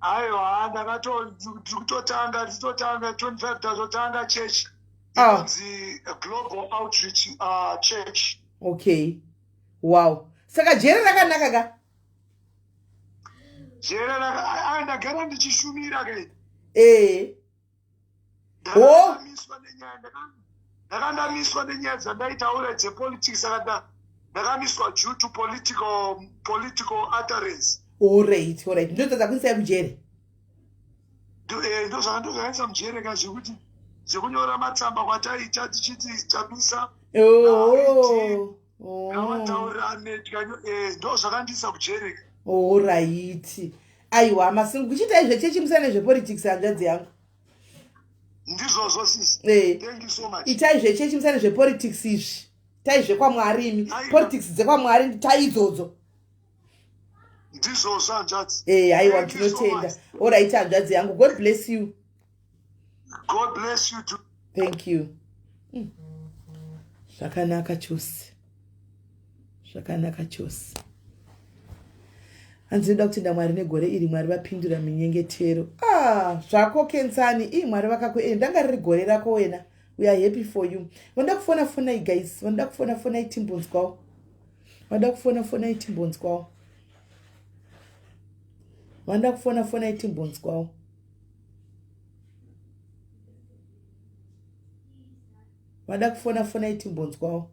Aiwa, ndakatotanga 25 tazotanga church. Inonzi Global Outreach Church. Okay. Wow. Saka jere rakanaka ka? Jere rakanaka, ndagara ndichishumira kai. Ndakandamiswa nenyaya dzandaitaura dzepolitics, saka ndakamiswa due to political utterance. Alright. Ndo dzadzakuisai mujere? Ndo zvakandozvaisa mujere ka, zvekuti zvekunyora matsamba kwataita tichiti tamisa. Ngavataurane, ndo zvakandiisa mujere. Alright. Aiwa, masungu kuchitai zvechechi musane zvepolitics hanzvadzi yangu. Ndizvozvo sisi. Thank you so much. Itai zvechechi musane zvepolitics izvi. Tai zvekwamwari imi. Politics dzekwamwari tai idzodzo. Ndizvozvo hanzvadzi. Aiwa, tinotenda. Alright hanzvadzi yangu. God bless you. God bless you too. Thank you. Zvakanaka chose. Zvakanaka chose. Handinoda kutenda Mwari negore iri, Mwari vapindura minyengetero. Zvako Kensani, Mwari vakakuenda. Ndanga riri gore rako wena. We are happy for you. Vanoda kufona guys. Vanoda kufona itimbonzi kwavo. Vanoda kufona itimbonzi kwavo. Vanoda kufona itimbonzi kwavo. Vanoda kufona itimbonzi kwavo.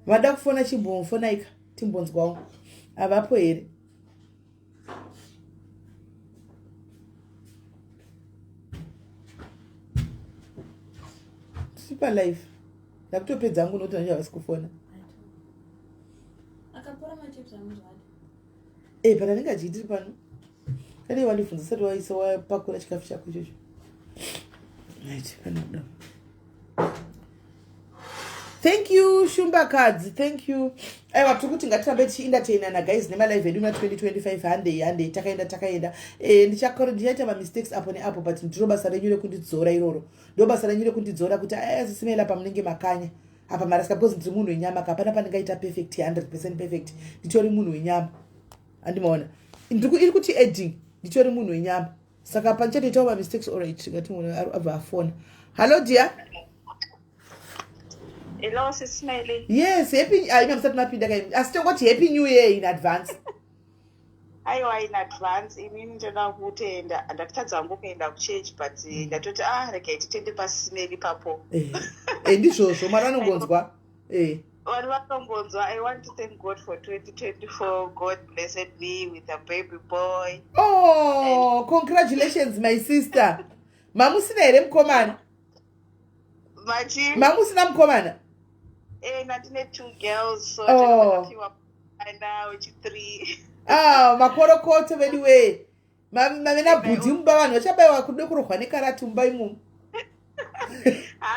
Vada kufona chimbonzi, fona ika timbonzi kwavo. Avapo here. Super life. Ndakutopedza hangu nokuti vanhu havasi kufona. Akapora machips amuzvadi. Pana ndinga chitiri pano. Kani wandibvunza sati waisa wapakura chikafu chako ichocho. Right, panoda. Thank you Shumba Cards, thank you. Aiwa, tukuti ngatirambe tichientertainana guys nemalive edu na 2025 hande takaenda. Ndichaita mistakes apo neapo, but ndiro basa renyu rekundidzora iroro. Ndo basa renyu rekundidzora kuti Sisimela pa munenge makanya. Apa maraska because ndiri munhu wenyama, kapana pandingaita perfect 100% perfect. Nditori munhu wenyama. Andimaona. Iri kuti editing, nditori munhu wenyama. Saka panchatoitawo mistakes, alright, ngati munhu abva afona. Hello dear. Hello, Sisimeli. Yes, happy. I'm upset not pindaka. I still got Happy New Year in advance. Aiwa, in advance. Imini ndona kutenda. Ndakatadza ngo kuenda kuchurch, but ndatoti reka titende paSisimeli papo. Ndizvozvo Mwari vanongonzwa. Vanhu vanongonzwa. I want to thank God for 2024. God blessed me with a baby boy. Oh, congratulations my sister. Mamusina here mukomana? Machi? Mamusina mukomana? Ndine 2 girls, so now it's 3. Makorokoto anyway. Mavena budi mumba vanhu vachabayiwa kudokorwa nekaratumba imomo.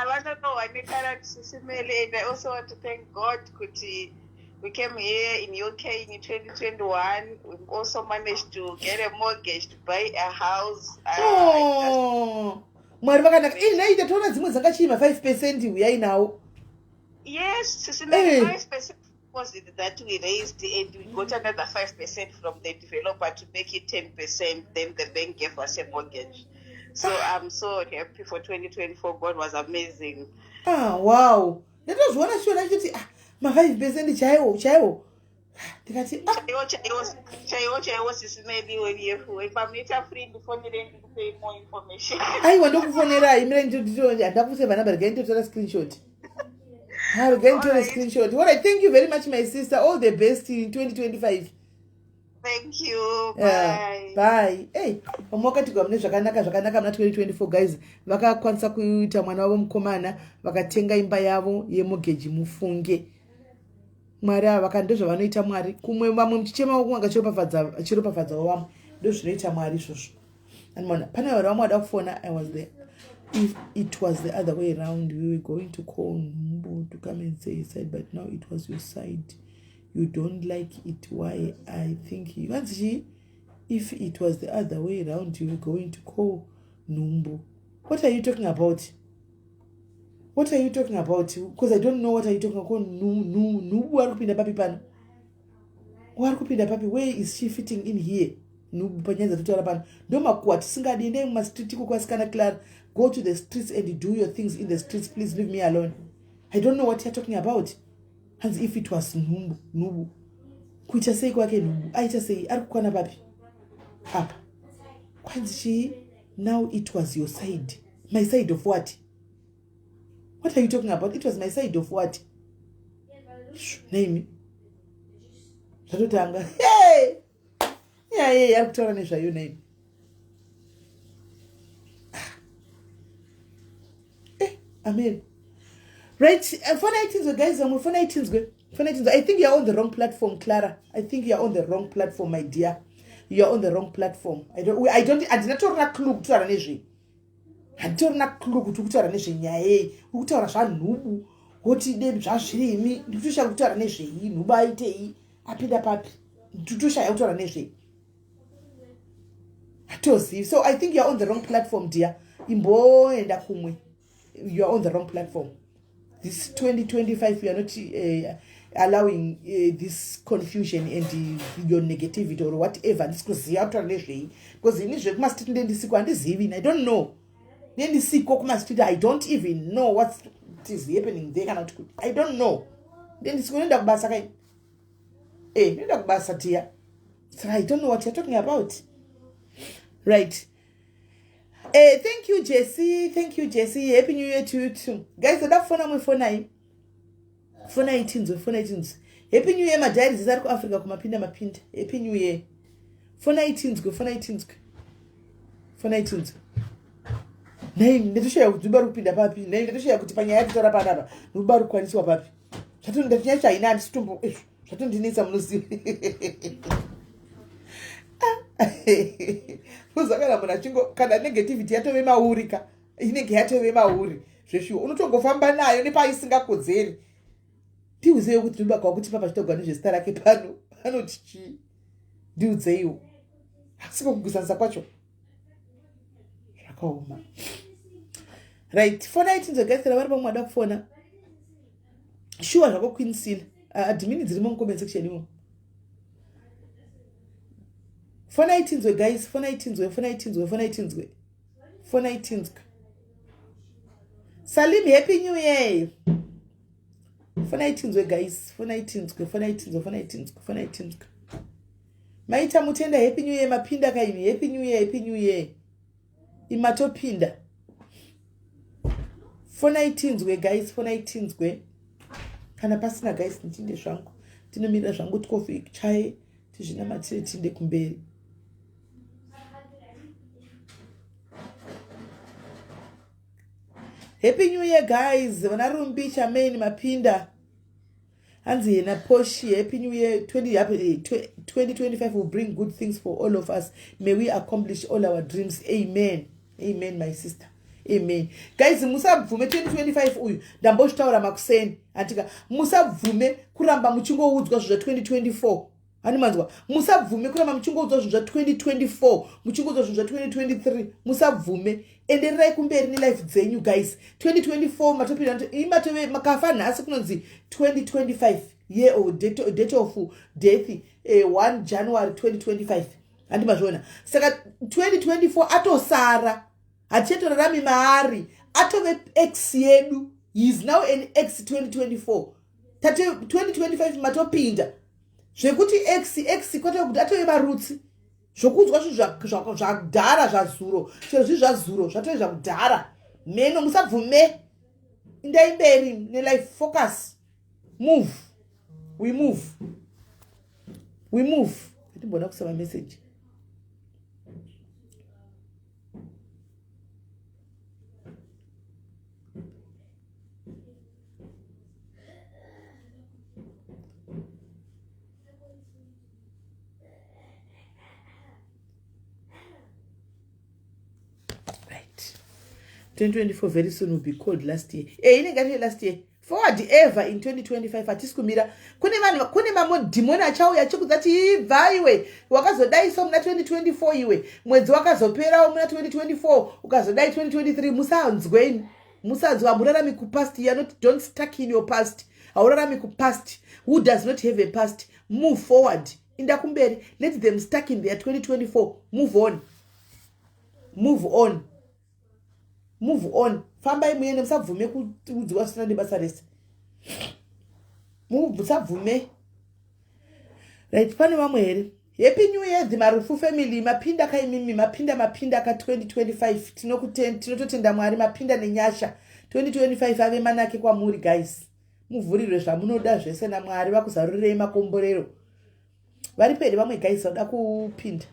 Vanonohwa nekaratu Sisimeli, and I also want to thank God kuti we came here in UK in 2021. We also managed to get a mortgage to buy a house. Mwari vakanaka. Naita toona dzimwe dzangachima 5% uyai nawo. Yes, Sisimeli, 5% deposit that we raised, and we got another 5% from the developer to make it 10%. Then the bank gave us a mortgage. So I'm so happy for 2024. God was amazing. Wow. That was one I should my 5% chaiwo. Chaiwo Sisimeli, if I'm not free before me then to pay more information. Aiwa ndokufonera imira nditoti ndakuse vana barika nditotora screenshot. I'm going to a Alright. screenshot. All right, thank you very much, my sister. All the best in 2025. Thank you. Yeah, Bye. bye. Hey, wakati kwa mne zvakanaka mna 2024 guys. Vakakwanisa kuita mwana wavo mukomana, vakatenga imba yavo yemogeji mufunge. Mwari vakandozva vanoita Mwari. Kumwe vamwe mchichema wokunga chiropafadza wamwe. Ndozvinoita Mwari izvozvo. And pane vamwe vada kufona I was there. If it was the other way around, we were going to call Mbu to come and say his side, but now it was your side. You don't like it. Why? I think if it was the other way around, you were going to call Numbu. What are you talking about? What are you talking about? Because I don't know what are you talking about. Nubu warukupinda papi pano. Warukupinda papi. Where is she fitting in here? Nubu panyanza tutara pano. Doma kwa tisinga dine ma street kwa skana Clara. Go to the streets and do your things in the streets. Please leave me alone. I don't know what you're talking about. As if it was Nubu. Kucha sei kwake Nubu. Aita sei arukwana papi. Apa. Kwanzi now it was your side. My side of what? What are you talking about? It was my side of what? Name me. Zvatotanga. Hey! Yeah, arikutaura nezvayo name. Amen. Right, for 19s, guys, for 19s, I think you're on the wrong platform, Clara. I think you're on the wrong platform, my dear. You're on the wrong platform. I did not talk clue to Araneji. I don't know clue to Araneji. Yae, who tell us Nubu, what did Jashi me, Nutusha to Araneji, Nubaite, Apida Papi, Tutusha out Araneji. So I think you're on the wrong platform, dear. Imbo and Akumwe. You're on the wrong platform. This 2025, we are not allowing this confusion and your negativity or whatever. This because you have to because in Israel must I don't know. Then I don't even know what is happening. They cannot. I don't know. Then it's going to be so I don't know what you're talking about. Right. Thank you, Jesse. Happy New Year to you too. Guys, that phone I'm for 19s. Happy New Year, my dad is at Africa. Mapinda. Happy New Year. For 19s. Name, let us share with Dubaru Pinda Papi. Name, let us share with Panya to Rapanaba. Dubaru Quaniswa Papi. Shatun the Fiasha in Anne Stumbo. Shatun needs some Lucy. Uzakala munachingo kana negativity yatovema urika inenge yatovema uri zveshuwa unotongofamba nayo nepaisingakodzeri tiuzeyo kuti tinoda kwakuti papa chitogwa nezvezita rake pano anoti chii ndiudzeiwo asi kugusanisa kwacho zvakaoma. Right, for 19 guys vari pamwe wada kufona shuwa zvako Queen Seal admin dziri mucomment section imo. For 19s, guys, for 19s. Salim, Happy New Year. For 19s, guys, for 19s. Maita mutenda, Happy New Year, mapinda kaimi, Happy New Year. Imato pinda. For 19s, guys, for 19s. Kana pasina, guys, ntinde shangu. Tinomira shangu tukofi, chai, tijina matire tinde kumberi. Happy New Year, guys. Vanarumbicha main mapinda. Anzi na Poshi. Happy New Year. 2025 will bring good things for all of us. May we accomplish all our dreams. Amen. Amen, my sister. Amen. Guys, musabvume 2025 uyu. Ndamboshtaura makuseni. Antika musabvume kuramba muchingo udzwa zva 2024. Animanzwa musabvume kuramba muchingo udzwa zva 2024. Muchingo udzwa zva 2023. Musabvume. Enderai kumberi ni life dzenyu guys. 2024 matopira imatove makafa nhasi kunonzi 2025 year or date of death 1 January 2025. Andimazvona. Saka 2024 atosara. Achetorarami maari. Atove X yedu. He is now an X 2024. Tate 2025 matopinda. Zvekuti X kwata kuti atove marutsi. Zvokudzwa zvakudhara zvazuro chero zvazuro zvatove zvakudhara meno musabvume indaimberi nelife. Focus. Move. We move. We move. Ndibona kusema message. Right. 2024 very soon will be called last year. Inenge last year. Forward ever in 2025 atiskumira kune mamodhimoni achauya chikuzati ibvaiwe wakazodai so muna 2024 iwe mwedzi wakazoperawo muna 2024 ukazodai 2023 musanzweni musanzwa hamurarami kupast. You are not, don't stuck in your past. Haurarami kupast. Who does not have a past? Move forward. Inda kumberi. Let them stuck in their 2024. Move on. Move on. Move on. Famba muyene msabvume kudziwa sina nebasa rese. Msabvume. Right, pane vamwe here. Happy New Year, the Marufu family. Mapinda kaimimi, mapinda ka 2025. Tinototenda Mwari mapinda nenyasha. 2025 ave manake kwa muri guys. Muvhurirwe zvamunoda zvese naMwari vakuzarurirei makomborero. Vari peri vamwe guys vada kupinda.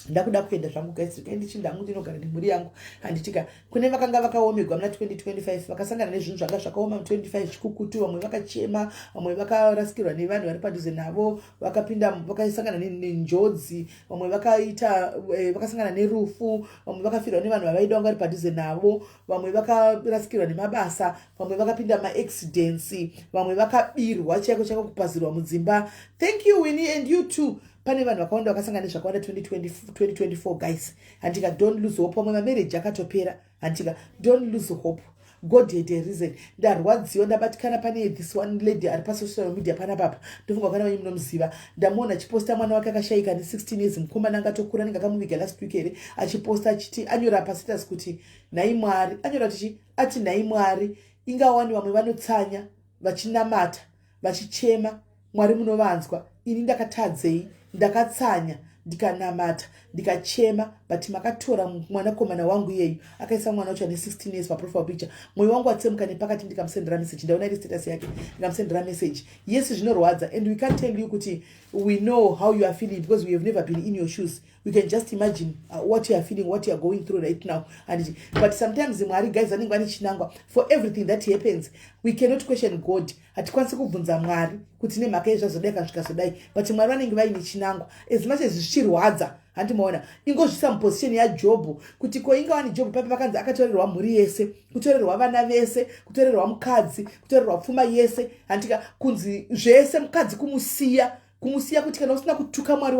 Ndakuda kuenda zvangu guys, ndichindangu ndinogara nemhuri yangu handitika kune vakanga vakaomegwa muna 2025 vakasangana nezvinhu zvanga zvakaoma mu 25 chikukutu, vamwe vakachema, vamwe vakarasikirwa nevanhu vari padhuze navo, vakapinda vakasangana nenjodzi, vamwe vakasangana nerufu, vamwe vakafirwa nevanhu vavaida vanga vari padhuze navo, vamwe vakarasikirwa nemabasa, vamwe vakapinda maaccidents, vamwe vakabirwa chaiko kupazirwa mudzimba. Thank you Winnie and you too. Pane vanhu vakawanda vakasangana nezvakawanda 2024 guys. Handika don't lose hope. Pamwe marriage akatopera. Handika don't lose hope. God had a reason. Ndarwadziwa ndabatikana pane this one lady ari pasocial media pana papa. Ndofunga kana vanhu munomuziva. Ndamuona achiposta mwana wake akashaika ne 16 years mukomana angatokura ndingakamuviga last week here. Achiposta achiti anyora pastatus kuti nai Mwari. Anyora ati nai Mwari. Ingawani vamwe vanotsanya vachinamata vachichema Mwari munovanzwa. Ini ndakatadzei ndakatsanya ndikanamata ndikachema but makatora mwanakomana wangu yeyu akaisa mwana wacho ane 16 years paprofile picture. Mwoyo wangu watsemuka nepakati ndikamusendera message. Ndaona iri status yake ndikamusendera message. Yes zvinorwadza and we can't tell you kuti we know how you are feeling because we have never been in your shoes. We can just imagine what you are feeling, what you are going through right now. But sometimes Mwari guys anenge ane chinangwa for everything that happens. We cannot question God. Hatikwanisi kubvunza Mwari kuti nemhaka yezvazodai kasvika zodai, but Mwari vanenge vaine chinangwa as much as zvichirwadza. Handimaona ingozvisa muposition yaJobhu kuti ko inga wani Jobhu papa vakanzi akatorerwa mhuri yese, kutorerwa vana vese, kutorerwa mukadzi, kutorerwa pfuma yese, handika kunzi zvese mukadzi kumusiya kuti kana usina kutuka Mwari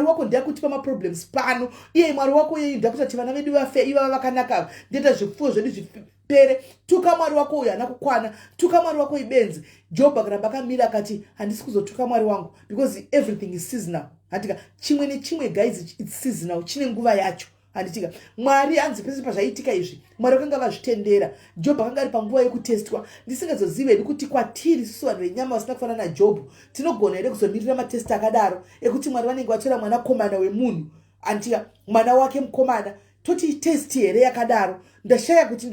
wako ndiye kutipa ma problems pano. Iye Mwari wako yeye ndiye kuti vana vedu vafe iva vakanaka, ndiye zvipfuwo zvedu zvipere. Tuka Mwari wako uyu hana kukwana, tuka Mwari wako ibenzi. Jobhu akaramba akamira akati handisi kuzotuka Mwari wangu because everything is seasonal. Handika chimwe nechimwe guys it's seasonal, chine nguva yacho. Handitika Mwari anzi pese pazvaitika izvi Mwari vakanga vazvitendera. Jobhu akanga ari panguva yekutestwa. Ndisingazozive kuti kwatiri susu vanhu venyama vasina kufanana naJobhu tinogona here kuzomirira matesti akadaro ekuti Mwari vanenge vatora mwanakomana wemunhu, handika mwana wake mukomana toti testi here yakadaro. Ndashaya kuti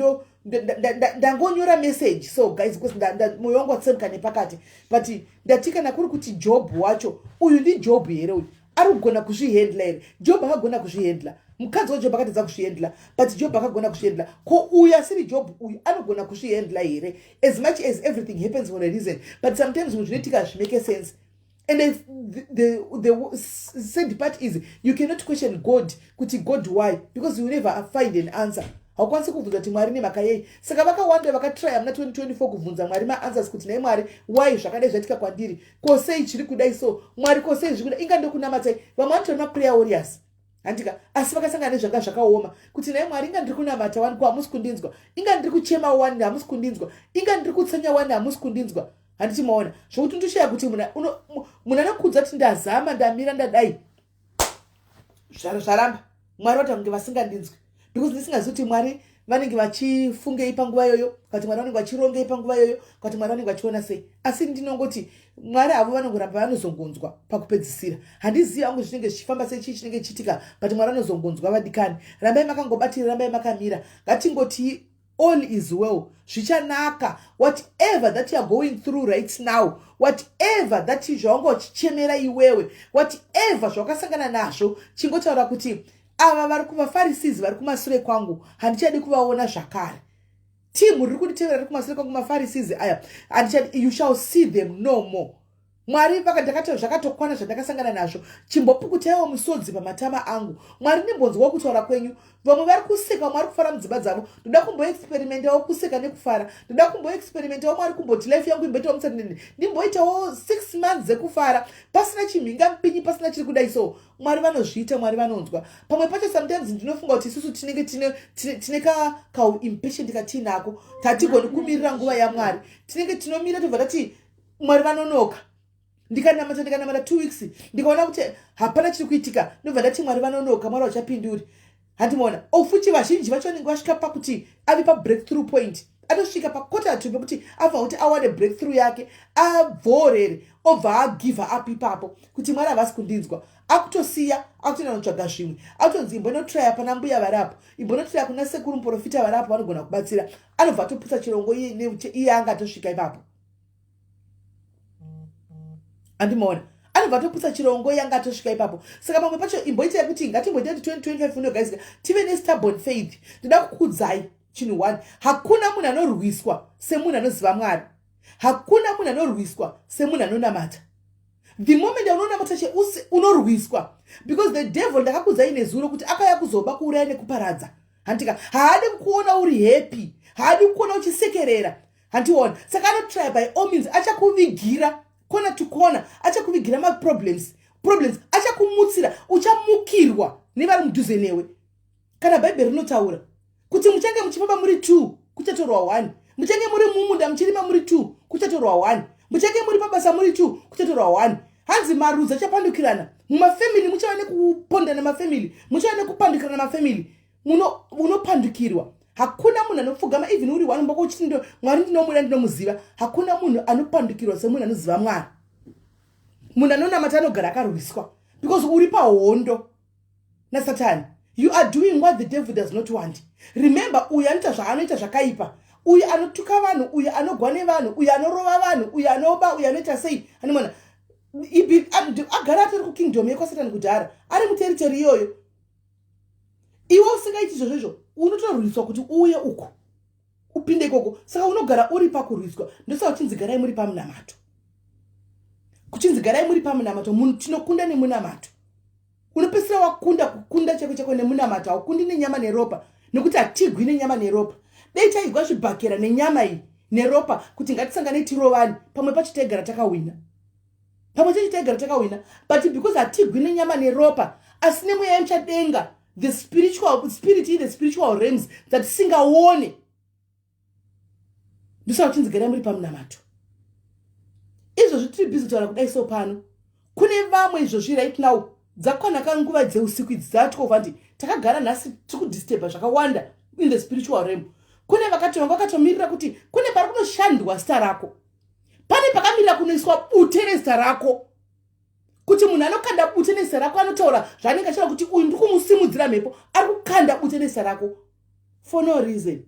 ndangonyora message. So guys because mwoyo wangu watsemuka nepakati but ndatikana kuri kuti Jobhu wacho uyu ndi Jobhu here uyu ari kugona kuzvihendla here. Jobhu akagona kuzvihendla, mukadzi waJobhu akatadza kuzvihendla but Jobhu akagona kuzvihendla. Ko uyu asiri Jobhu uyu anogona kuzvihendla here as much as everything happens for a reason, but sometimes when zvinoitika zvimake sense. And the sad part is you cannot question God kuti God why, because you never find an answer. Haukwanisi kubvunza kuti Mwari nemhaka yei. Saka vakawanda vakatry muna 2024 kubvunza Mwari maanswers kuti nai Mwari why zvakadai zvaitika kwandiri, kosei chiri kudai so Mwari kosei zviri kudai. Inga ndokunamatai vamwe vatori maprayer warriors handika asi vakasangana nezvanga zvakaoma kuti nai Mwari inga ndiri kunamata wani ko hamusi kundinzwa, inga ndiri kuchema wani hamusi kundinzva, inga ndiri kutsanya wani hamusi kundinzwa. Handiti maona zvokuti ndoshaya kuti munhu anokudza kuti ndazama ndamira ndadai zvaramba Mwari vatange vasingandinzwi because ndisingazivi kuti Mwari vanenge vachifungei panguva yoyo, kuti Mwari vanenge vachirongei panguva yoyo, kuti Mwari vanenge vachiona sei. Asi ndinongoti Mwari avo vanongoramba vanozongonzwa pakupedzisira. Handizivi hangu zvinenge zvichifamba sei, chii chinenge chiitika but Mwari vanozongonzwa vadikani. Rambai makangobatira, rambai makamira. Ngatingoti all is well. Zvichanaka. Whatever that you are going through right now, whatever that zvaunga uchichemera iwewe, whatever zvawakasangana nazvo, chingotaura kuti ava vari kuvaFarisees vari kumashure kwangu handichadi kuvaona zvakare. Timu riri kunditevera riri kumashure kwangu maFarisees aya, you shall see them no more. Mwari vakandakati zvakatokwana zvandakasangana nazvo, chimbopukutaiwo musodzi pamatama angu. Mwari ndimbonzwa kutaura kwenyu. Vamwe vari kuseka mwari kufara mudzimba dzavo. Ndoda kumboexperimentawo kuseka nekufara. Ndoda kumboexperimentawo mwari kumboti life yangu imboitawo musati ndimboitawo 6 months dzekufara pasina chimhinga mpinyi, pasina chiri kudai so. Mwari vanozviita, mwari vanonzwa. Pamwe pacho sometimes ndinofunga kuti isusu tinenge tine ka impatient katinako tatigoni kumirira nguva yaMwari. Tinenge tinomira tobva tati mwari vanonoka. Ndikanamata 2 weeks ndikaona kuti hapana chiri kuitika, ndobva ndati mwari vanonoka, mwari vachapinduri. Handimona ofuchi vazhinji vacho vanenge vasvika pakuti ave breakthrough point, atosvika pakota tu pekuti abva kuti awane breakthrough yake, abvorere obva agive up ipapo kuti mwari havasi kundinzwa, akutosiya akutoenda kutsvaga zvimwe, akutonzi imbonotraya pana mbuya variapo, imbonotraya kuna sekuru muprofita variapo vanogona kubatsira. Anobva atoputsa chirongo iye anga atosvika ipapo. Andimona anobva atoputsa chirongo yanga atosvika ipapo. Saka pamwe pacho imboita kuti ngatimboita 2025 unogadzika tive nestubborn faith. Ndoda kukudzai chinhu 1, hakuna munhu anorwiswa semunhu anoziva Mwari. Hakuna munhu anorwiswa semunhu anonamata. The moment unonamata unorwiswa, because the devil ndakakudzai nezuro kuti akauya kuzoba kuuraya nekuparadza. Handika haadi kuona uri happy, haadi kuona uchisekerera. Handiona saka anotry by all means achakuvigira kona to kona, achakuvigira ma problems achakumutsira, uchamukirwa nevari mudhuze newe. Kana Bhaibheri rinotaura kuti muchange muchifamba muri 2 kuchatorwa 1, muchange muri mumunda muchirima muri 2 kuchatorwa 1, muchange muri pabasa muri 2 kuchatorwa 1. Hanzi marudzi achapandukirana mumafamily, muchava nekupondana mafamily, muchava nekupandukirana mafamily, munopandukirwa. Hakuna munhu anopfugama even uri 1 mboko uchiti ndo Mwari ndinomuda ndinomuziva. Hakuna munhu anopandukirwa semunhu anoziva Mwari. Munhu anonamata anogara akarwiswa because uri pahondo naSatani. You are doing what the devil does not want. Remember, uyu anoita zvaanoita zvakaipa, uyu anotuka vanhu, uyu anogwane vanhu, uyu anorova vanhu, uyu anoba, uyu anoita sei. Hanimona agara atari kukingdom yekwasatani kudhara, ari muteritori iyoyo. Iwe usingaiti izvozvo unotorwiswa kuti uye uko upinde ikoko. Saka unogara uri pakurwiswa. Ndosaka uchinzi garai muri pamunamato. Kuchinzi garai muri pamunamato, munhu tinokunda nemunamato. Unopesera wakunda kukunda chako nemunamato, haukundi nenyama neropa, nekuti hatigwi nenyama neropa. Dai taigwa zvibhakera nenyama iyi neropa kuti ngatisangane tirovani, pamwe pacho taigara takawina. Pamwe pacho taigara takawina, but because hatigwi nenyama neropa, asi nemweya yemuchadenga, the spirit in the spiritual realms that singaone. Ndosaka uchinzi garai muri pamunamato. Izvozvi tiri busy kutaura kudai so pano. Kune vamwe izvozvi right now dzakwana kanguva dzeusiku idzi dzatova ndi takagara nhasi tikudisturba zvakawanda in the spiritual realm. Kune vakatomirira kuti kune pari kunoshandwa zita rako, pane pakamirira kunoiswa bute nezita rako, kuti munhu anokanda bute nezita rako anotaura zvaanenge achida kuti uyu ndiri kumusimudzira mhepo, ari kukanda bute nezita rako for no reason.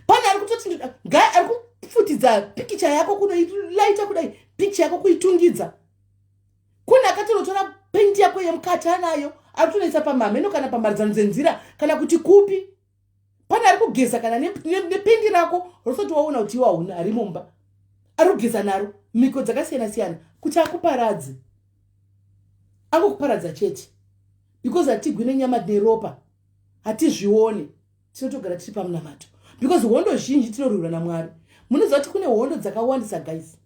Pane ari kutoti ari kufutidza pikicha yako kunoilaita kudai, pikicha yako kuitungidza. Kuna akatonotora pendi yako yemukati anayo arikutonoisa pamameno kana pamharadzano dzenzira kana kuti kupi. Pane ari kugeza kana nependi rako rosati waona kuti hauna ari mumba, ari kugeza naro miko dzakasiyana siyana kuti akuparadze. Angokuparadza chete because hatigwi nenyama neropa, hatizvione, tinotogara tiri pamunamato because hondo zhinji tinorwirwa naMwari. Munoziva kuti kune hondo dzakawandisa guys,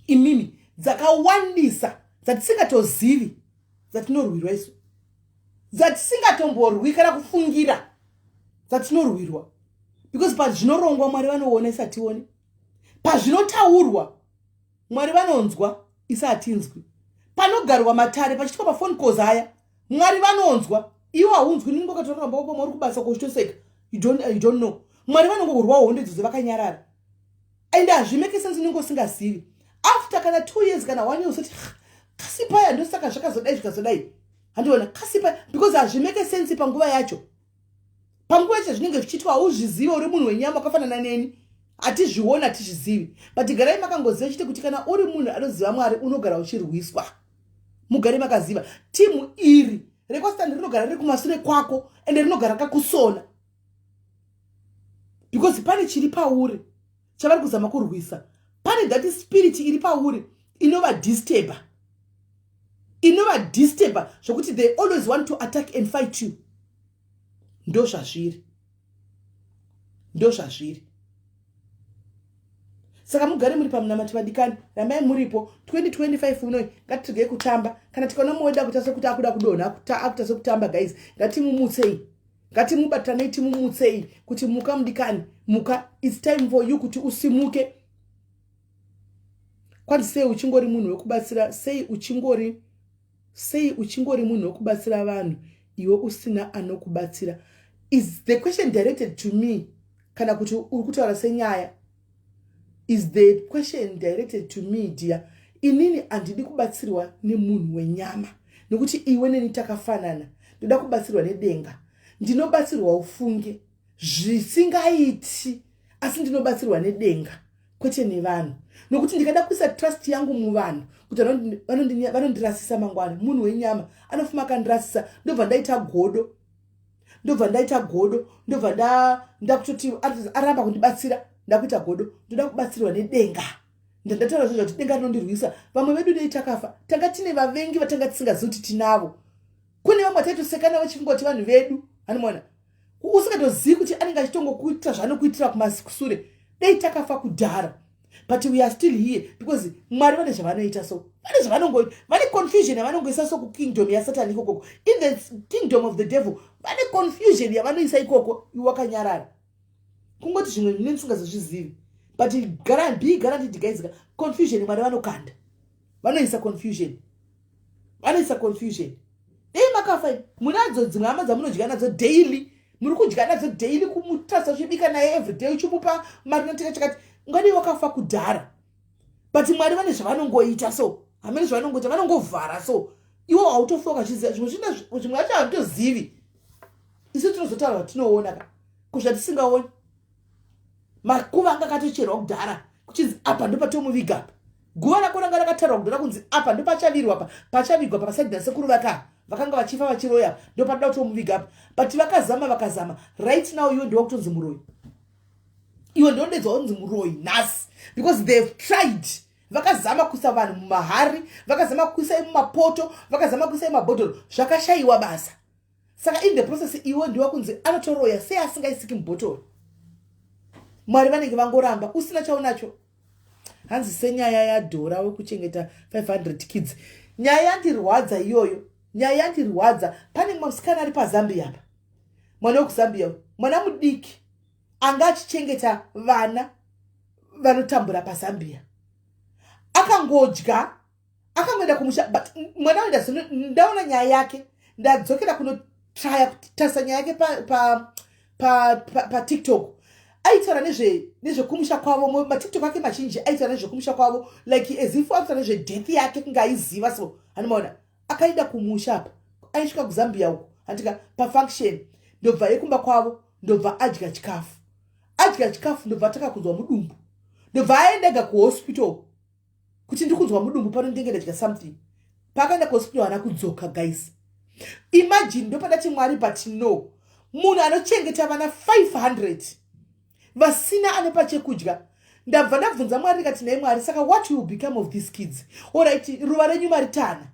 imimi dzakawandisa dzatisingatozivi dzatinorwirwa isu, dzatisingatomborwi kana kufungira dzatinorwirwa, because pazvinorongwa Mwari vanoona isa hationi, pazvinotaurwa Mwari vanonzwa isa hatinzwi, panogarwa matare pachiitwa mafoni calls aya Mwari vanonzwa iwe haunzwi. Ninge ukatora pambao pamwe uri kubasa kuchitoseka, you don't know. Mwari vanongorwa hondo idzodzo vakanyarara, and hazvimeke sense ninge usingazivi. After kana 2 years kana 1 year usati kasi paya ndosaka zvakazodai zvikazodai, handiona kasi paya because hazvimeke sense panguva yacho. panguva chezvinenge zvichiitwa hauzviziva uri munhu wenyama wakafanana neni, hatizviona hatizvizivi. But garai makangoziva chete kuti kana uri munhu anoziva Mwari unogara uchirwiswa. Mugare makaziva timu iri rekwastandi rinogara riri kumashure kwako ende rinogara kakusona, because pane chiri pauri chavari kuzama kurwisa. Pane that spirit iri pauri inova disturber zvokuti they always want to attack and fight you. Ndo zvazviri. Saka mugare muri pamunamati vadikani, ramai muripo 2025 unoi ngatiregei kutamba. Kana tikaona moda kuti kuti akuda kudonha akuta sekutamba guys, ngatimubatanei timumutsei kuti muka mudikani, muka, it's time for you kuti usimuke. Kwati sei uchingori munhu wekubatsira, sei uchingori munhu wekubatsira vanhu iwe usina anokubatsira. Is the question directed to me? Kana kuti uri kutaura senyaya? Is the question directed to me, dear? Inini andidi kubatsirwa nemunhu wenyama, nekuti iwe neni takafanana. Ndoda kubatsirwa nedenga. Ndinobatsirwa ufunge zvisingaiti, asi ndinobatsirwa nedenga kwete nevanhu. Nokuti ndikada kuisa trust yangu muvanhu kuti vanondirasisa mangwana, munhu wenyama anofuma akandirasisa, ndobva ndaita godo, ndobva ndakutoti aramba kundibatsira, ndakuita godo. Ndoda kubatsirwa nedenga. Ndataura zvozvo kuti denga rinondirwisa. Vamwe vedu dei takafa, tanga tine vavengi vatanga tisingazivi kuti tinavo. Kune vamwe taitosekana vachingoti vanhu vedu, anoona usingatozivi kuti anenge achitongokuitira zvanokuitira kumasure, dei takafa kudhara. But we are still here because Mwari vane zvavanoita so. Vane confusion yavanongoisa so kukingdom yaSatani ikoko. In the kingdom of the devil, vane confusion yavanoisa ikoko, iwakanyarara. Kungoti zvimwe zvine musingazozvizivi. But be guaranteed guys, confusion Mwari vanokanda. Vanoisa confusion. Dei makafa, munadzo dzimwe hama dzamunodya nadzo daily. Muri kudya nadzo daily kumutrasa uchibika naye every day uchimupa marinateka chakati. Ngani wakafa kudhara. But Mwari vane zvavanongoita so. Hamene zvavanongoita vanongovhara so. Iwo autofoka chiziva zvimwe acho hatozivi. Isu tinozotaura tinoona ka. Kuzvatisingaoni. Makuva anga katocherwa kudhara. Kuchinzi apa ndo patomuviga apa. Guva rakona anga rakatarwa kudhara kunzi apa ndo pachavirwa apa. Pachavigwa apa pasaidha sekuru vakanga vachifa vachiroya ndo patoda kutomuviga apa. But vakazama. Right now iwe ndiwo kutonzi muroyi. Iwe ndondedzwa unzi muroyi nhasi, because they've tried. Vakazama kuisa vanhu mumahari, vakazama kuisa mumapoto, vakazama kuisa mumabhotoro, zvakashaiwa basa. Saka in the process iwe ndiwo kunzi anotoroya sei asingaisiki mubhotoro. Mwari vanenge vangoramba usina chaunacho. Hanzi senyaya yadhora wekuchengeta 500 kids. Nyaya yandirwadza iyoyo. Pane musikana ari paZambia apa. Mwana wekuZambia, mwana mudiki. Anga achichengeta vana vanotambura paZambia. Akangodya, akangoenda kumusha, but mwana wenda ndaona nyaya yake, ndadzokera kunotraya kutarisa nyaya yake pa TikTok. Aitaura nezvekumusha kwavo, maTikTok ake machinji aitaura nezvekumusha kwavo, like as if aitaura nezvedeath yake kungaiziva so. Anoona, akaenda kumusha apa, aisvika kuZambia uko, andika pafunction, ndobva yekumba kwavo, ndobva adya chikafu. Ndobva takakunzwa mudumbu. Ndobva aendega kuhospital. Kuti ndikunzwa mudumbu pano ndenge ndadya something. Pakaenda kuhospital hana kudzoka guys. Imagine ndopandati Mwari but no. Munhu anochengeta vana 500. Vasina anopa chekudya. Ndabva ndabvunza Mwari ndikati naye Mwari, saka what will become of these kids? Alright, ruva renyu maritana.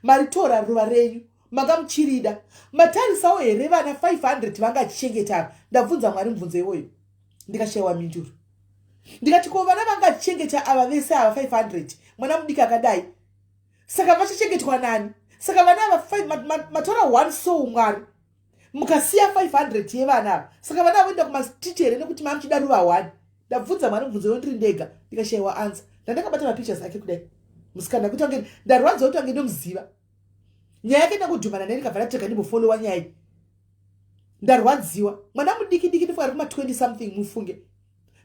Maritora ruva renyu. Magamuchirida. Matarisawo here vana 500 vangachichengeta. Ndabvunza Mwari mubvunzo iwoyo. Ndikashayiwa minduru. Ndikati ko vana vangachichengeta ava vese ava 500. Mwana mudiki akadai. Saka vachichengetwa nani? Saka vana ava 5 matora 1 soul Mwari. Mukasiya 500 yevana. Saka vana voenda kumatitere nekuti mamuchida ruva 1. Ndabvunza Mwari mubvunzo iwoyo ndiri ndega. Ndikashayiwa answer. Ndakabata mapictures ake kudai. Musikana kuti wange ndarwadza kuti wange ndomuziva. Nyaya yake ndakudhumana naye ndikabva ndateka ndimbofollowa nyaya. Ndarwadziwa. Mwana mudiki ndifunga kuma 20 something mufunge.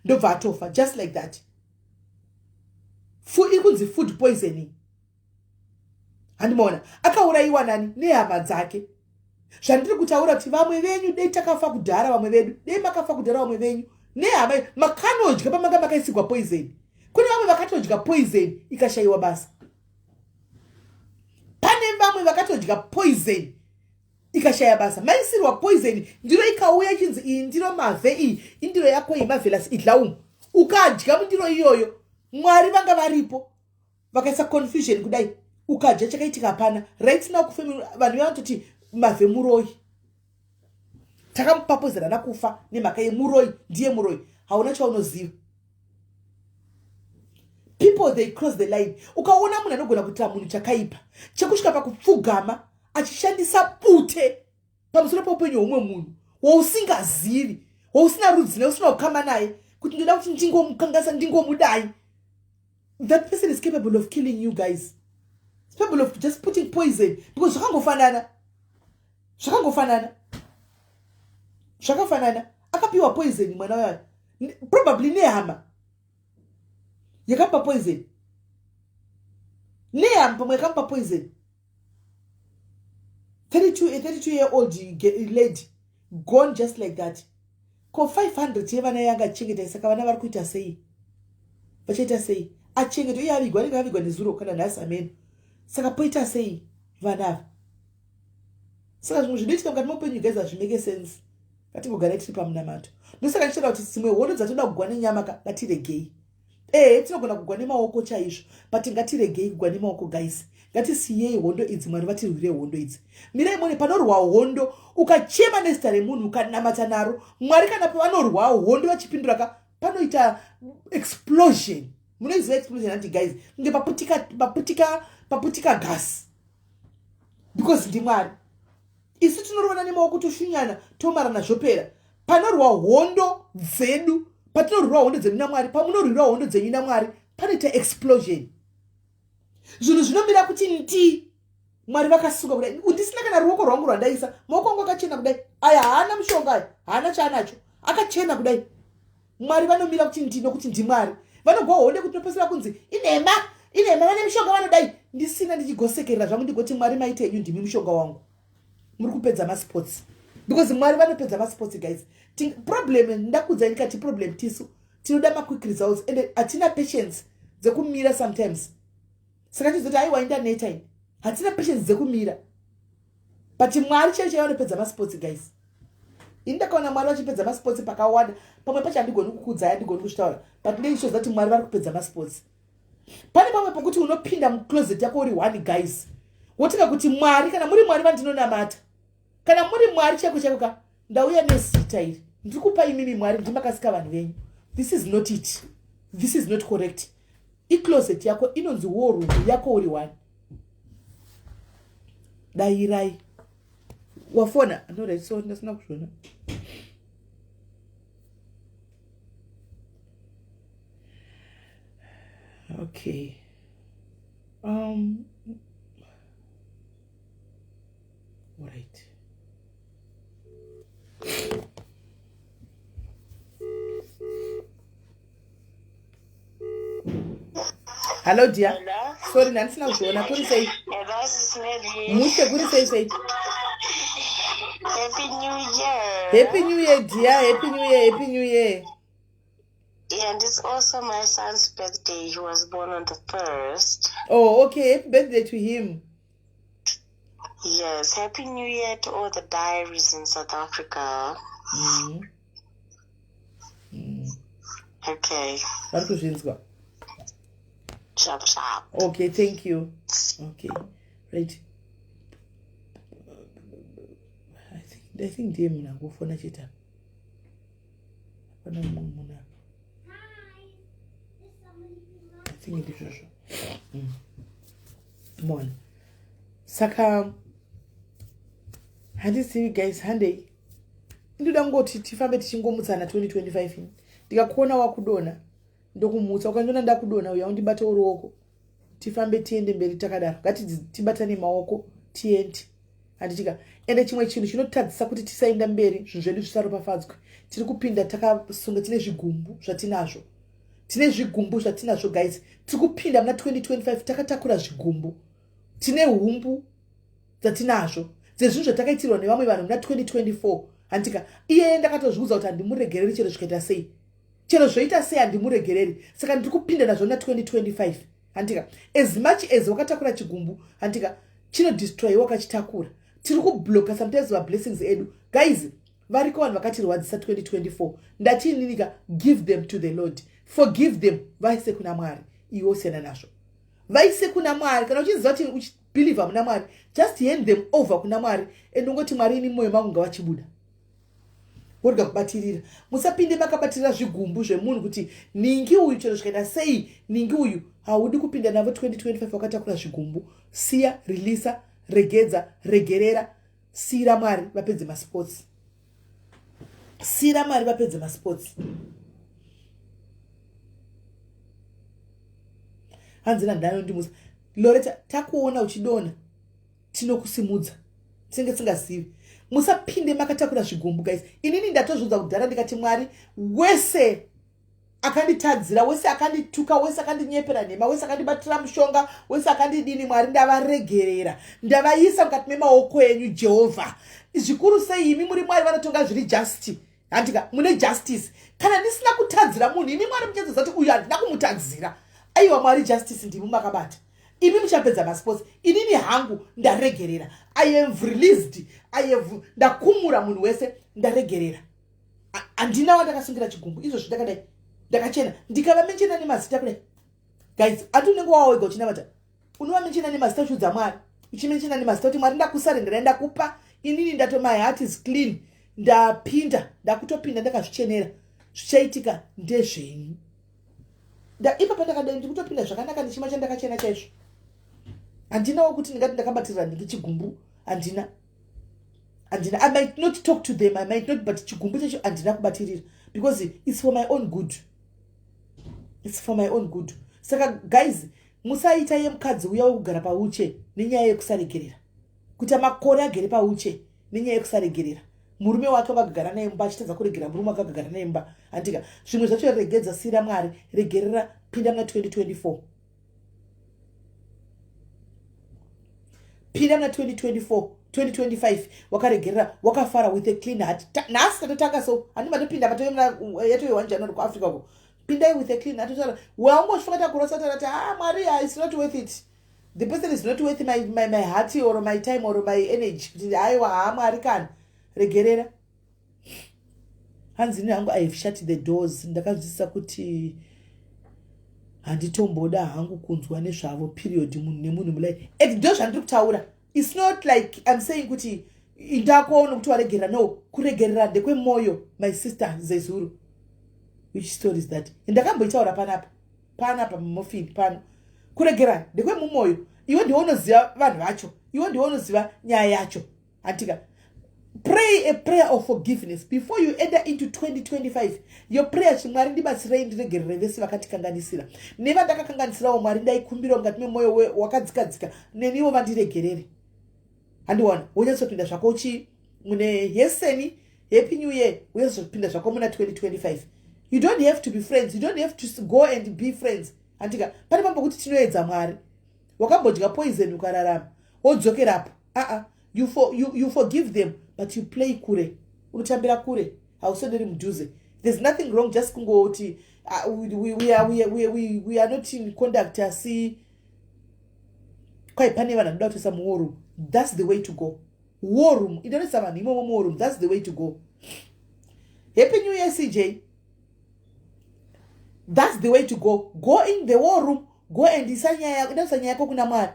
Ndobva atofa just like that. Ikunzi food poisoning. Handimona akaurayiwa nani nehama dzake. zvandiri kutaura kuti vamwe venyu dei takafa kudhara vamwe vedu dei makafa kudhara vamwe venyu nehama makanodya pamanga makaisigwa poison. Kune vamwe vakatodya poison ikashayiwa basa. Pane vamwe vakatodya poison ikashaya basa. Maisirwa poison ndiro ikauya chinzi iyi ndiro mavhe iyi indiro yako yemavelasi idlaum. Ukadya mundiro iyoyo Mwari vanga varipo vakaisa confusion kudai ukadya chakaitika hapana. Right now kufemi vanhu vanototi mavhe muroi. Takamupapozera nakufa nemhaka yemuroi ndiye muroi. Hauna chaunoziva. People they cross the line. Ukaona munhu anogona kuita munhu chakaipa chekusvika pakupfugama achishandisa pute pamusoro poupenyu hwumwe munhu wausingazivi wausina rudzi neusina kukamba naye kuti ndoda kuti ndingomukangasa ndingomudai. That person is capable of killing you guys. It's capable of just putting poison because zvakafanana akapiwa poison mwana wayo probably nehama yakapa poison nehama pamwe yakampa poison. 32-year-old lady gone just like that. Ko 500 yevana yanga chengeta saka vana vari kuita sei vachaita sei achengeta iye avigwa nezuro kana nhasi amene saka poita sei vana. Saka zvimwe zvinoitika mukati meupenyu guys hazvimeke sense. Ngatingogara tiri pamunamato. Ndosaka ndichida kuti dzimwe hondo dzatoda kugwa nenyama ngatiregei. Tinogona kugwa nemaoko chaizvo but ngatiregei kugwa nemaoko guys. Ngatisiyei hondo idzi Mwari vatirwire hondo idzi. Mirai mone panorwa hondo ukachema nezita remunhu ukanamata naro Mwari kana pavanorwa hondo vachipindura panoita explosion. Munoiziva explosion anti guys nge paputika gas because ndi Mwari. Isu tinorwana nemaoko toshunyana tomarana zvopera. Panorwa hondo dzedu patinorwa hondo dzenyu naMwari pamunorwira hondo dzenyu naMwari panoita explosion. Zvinhu zvinomira kuti nti Mwari vakasunga kudai undisina kana ruoko rwangu rwandaisa maoko angu akachena kudai aya haana mushonga aya haana chaanacho akachena kudai. Mwari vanomira kuti nti nokuti ndi Mwari vanogwa hondo kuti topesera kunzi inema vane mushonga vanodai ndisina ndichigosekerera zvangu ndigoti Mwari maite enyu ndimi mushonga wangu. Muri kupedza masports because Mwari vanopedza masports guys. Problem ndakudzai ndikati problem tisu tinoda quick results and hatina patience dzekumira sometimes. Saka tizoti aiwa internet time hatina patience dzekumira but Mwari chaicho vanopedza masports guys. Indakaona Mwari vachipedza masports pakawanda pamwe pacho handigoni kukudzai handigoni kuzvitaura but ndeicho zati Mwari vari kupedza masports. Pane pamwe pokuti unopinda mucloset yako uri one guys wotika kuti Mwari kana muri Mwari vandinonamata kana muri Mwari chako ndauya nezita iri ndikupa imimi Mwari ndimakasika vanhu venyu. This is not it. This is not correct. Icloset yako inonzi war room yako uri one. Dairai wafona no right so ndasina kushona. Okay. All right. Hello dear. Hello? Sorry ndandisina kushona kuri sei. Hello, this is Nelly. Mushe kuri sei. Happy New Year. Happy New Year dear. Happy New Year. Yeah, and it's also my son's birthday. He was born on the 1st. Oh, okay. Happy birthday to him. Yes, Happy New Year to all the diaries in South Africa. Okay. Sharp. Okay, thank you. Okay, right. I think dear Mina go for Nachita. I think it is. Come on. Saka. Handisi guys hande. Ndoda ngoti tifambe tichingomutsana 2025 ini. Ndikakuona wakudona ndokumutsa ukandona ndakudona uya undibata uruoko tifambe tiende mberi takadaro tibatane maoko tiende handitika ende chimwe chinhu chinotadzisa kuti tisaenda mberi zvinhu zvedu zvisaropafadzwe tiri kupinda takasunga tine zvigumbu zvatinazvo guys tiri kupinda muna 2025 takatakura zvigumbu tine humbu dzatinazvo dzezvinhu zvatakaitirwa nevamwe vanhu muna 2024 handika iyeye ndakatozviudza kuti handimuregereri chero zvikaita sei, chero zvoita sei handimuregereri. Saka ndiri kupinda nazvo na 2025 handika. As much as wakatakura chigumbu handika chinodestroy wakachitakura. Tiri kubloka sometimes va blessings edu. Guys, variko vanhu vakatirwadzisa 2024. Ndachininika, give them to the Lord. Forgive them. Vaise kuna Mwari. Iwo sena nazvo. Vaise kuna Mwari. Kana uchiziva kuti uchibelieve muna Mwari, just hand them over kuna Mwari. Endongoti Mwari ini moyo mangu ngawachibuda. Worga kubatirira. Musapinde makabatirira zvigumbu zvemunhu kuti ningi uyu chero zvikaita sei, ningi uyu haudi kupinda navo 2025 wakatakura zvigumbu. Siya, releasa, regedza, regerera, sira Mwari vapedze masports. Sira Mwari vapedze masports. Hanzina ndano ndimusa. Loretta, takuona uchidona. Tinokusimudza. Tingazivi. Musapinde makatakura zvigumbu guys. Inini ndatozvudza kudhara ndikati Mwari wese akanditadzira, wese akandituka, wese akandinyepera nhema, wese akandibatira mushonga, wese akandidini Mwari ndavaregerera. Ndavaisa mukati memaoko enyu Jehovha. Zvikuru sei imi muri Mwari vanotonga zviri just. Handika mune justice. Kana ndisina kutadzira munhu imi Mwari muchadzoza kuti uyu handina kumutadzira. Aiwa Mwari justice ndimi makabata. Imi muchapedza masports. Inini hangu ndaregerera. I have released. Ndakumura munhu wese ndaregerera. Andina wandakasungira chigumbu. Izvo zvidakadai. Ndakachena. Ndikava menchena nemazita kudai. Guys, atunenge wawega uchinamata. Unova menchena nemazita uchudza Mwari. Uchimenchena nemazita kuti Mwari ndakusarendera ndakupa. Inini ndato my heart is clean. Ndapinda. Ndakutopinda ndakazvichenera. Zvichaitika ndezvenyu. Ipapa ndakadai ndikutopinda zvakanaka nechima chandakachena chaizvo. Handinawo kuti ndingati ndakabatirira ndingi chigumbu. Handina. I might not talk to them, I might not, but chigumbu chacho handina kubatirira. Because it's for my own good. It's for my own good. Saka guys, musaita yemukadzi uya wekugara pauche nenyaya yekusaregerera. Kuti makore agere pauche nenyaya yekusaregerera. Murume wake vakagara naye mumba achitadza kuregera murume wake akagara naye mumba. Handika zvimwe zvacho regedza, sira Mwari, regerera, pinda muna 2024. Pinda muna 2025 wakaregerera, wakafara with a clean heart. Nhasi tatotanga so handi matopinda patoye muna yatoye 1 January kuAfrica ko. Pindai with a clean heart. Waambosvika kurosa tati Mwari, it's not worth it. The person is not worth my heart or my time or my energy. Aiwa Mwari kana regerera. Hanzini hangu I have shut the doors. Ndakazvisa kuti handitomboda hangu kunzwa nezvavo period munhu nemunhu mulai. Ndo zvandiri kutaura. It's not like I'm saying kuti ndakuona kuti waregerera. No, kuregerera ndekwemoyo, my sister Zezuru. Which story is that? Ndakamboitaura panapa mumofini pano. Kuregerera ndekwemumoyo. Iwe ndiwe unoziva vanhu vacho. Iwe ndiwe unoziva nyaya yacho. Handika. Pray a prayer of forgiveness before you enter into 2025. Your prayer Mwari ndibatsirei ndiregerere vese vakatikanganisira. Neva ndakakanganisirawo Mwari ndaikumbira ngati memoyo wakadzikadzika neniwo vandiregerere. Handiwana unyasopinda zvako uchi mune yeseni happy new year unyasopinda zvako muna 2025. You don't have to be friends. You don't have to go and be friends. Handika pane pambo kuti tinoedza Mwari. Wakambodya poison ukararama. Wodzokerapo. You forgive them, but you play kure. Unotambira kure. Hausonderi mudhuze. There's nothing wrong just kungoti we are not in conduct asi kwai pane vanhu vanoda kutoisa muwar room. That's the way to go. War room. Inoisa vanhu imomo war room. That's the way to go. Happy New Year CJ. That's the way to go. Go in the war room. Go and inoisa nyaya yako kuna Mwari.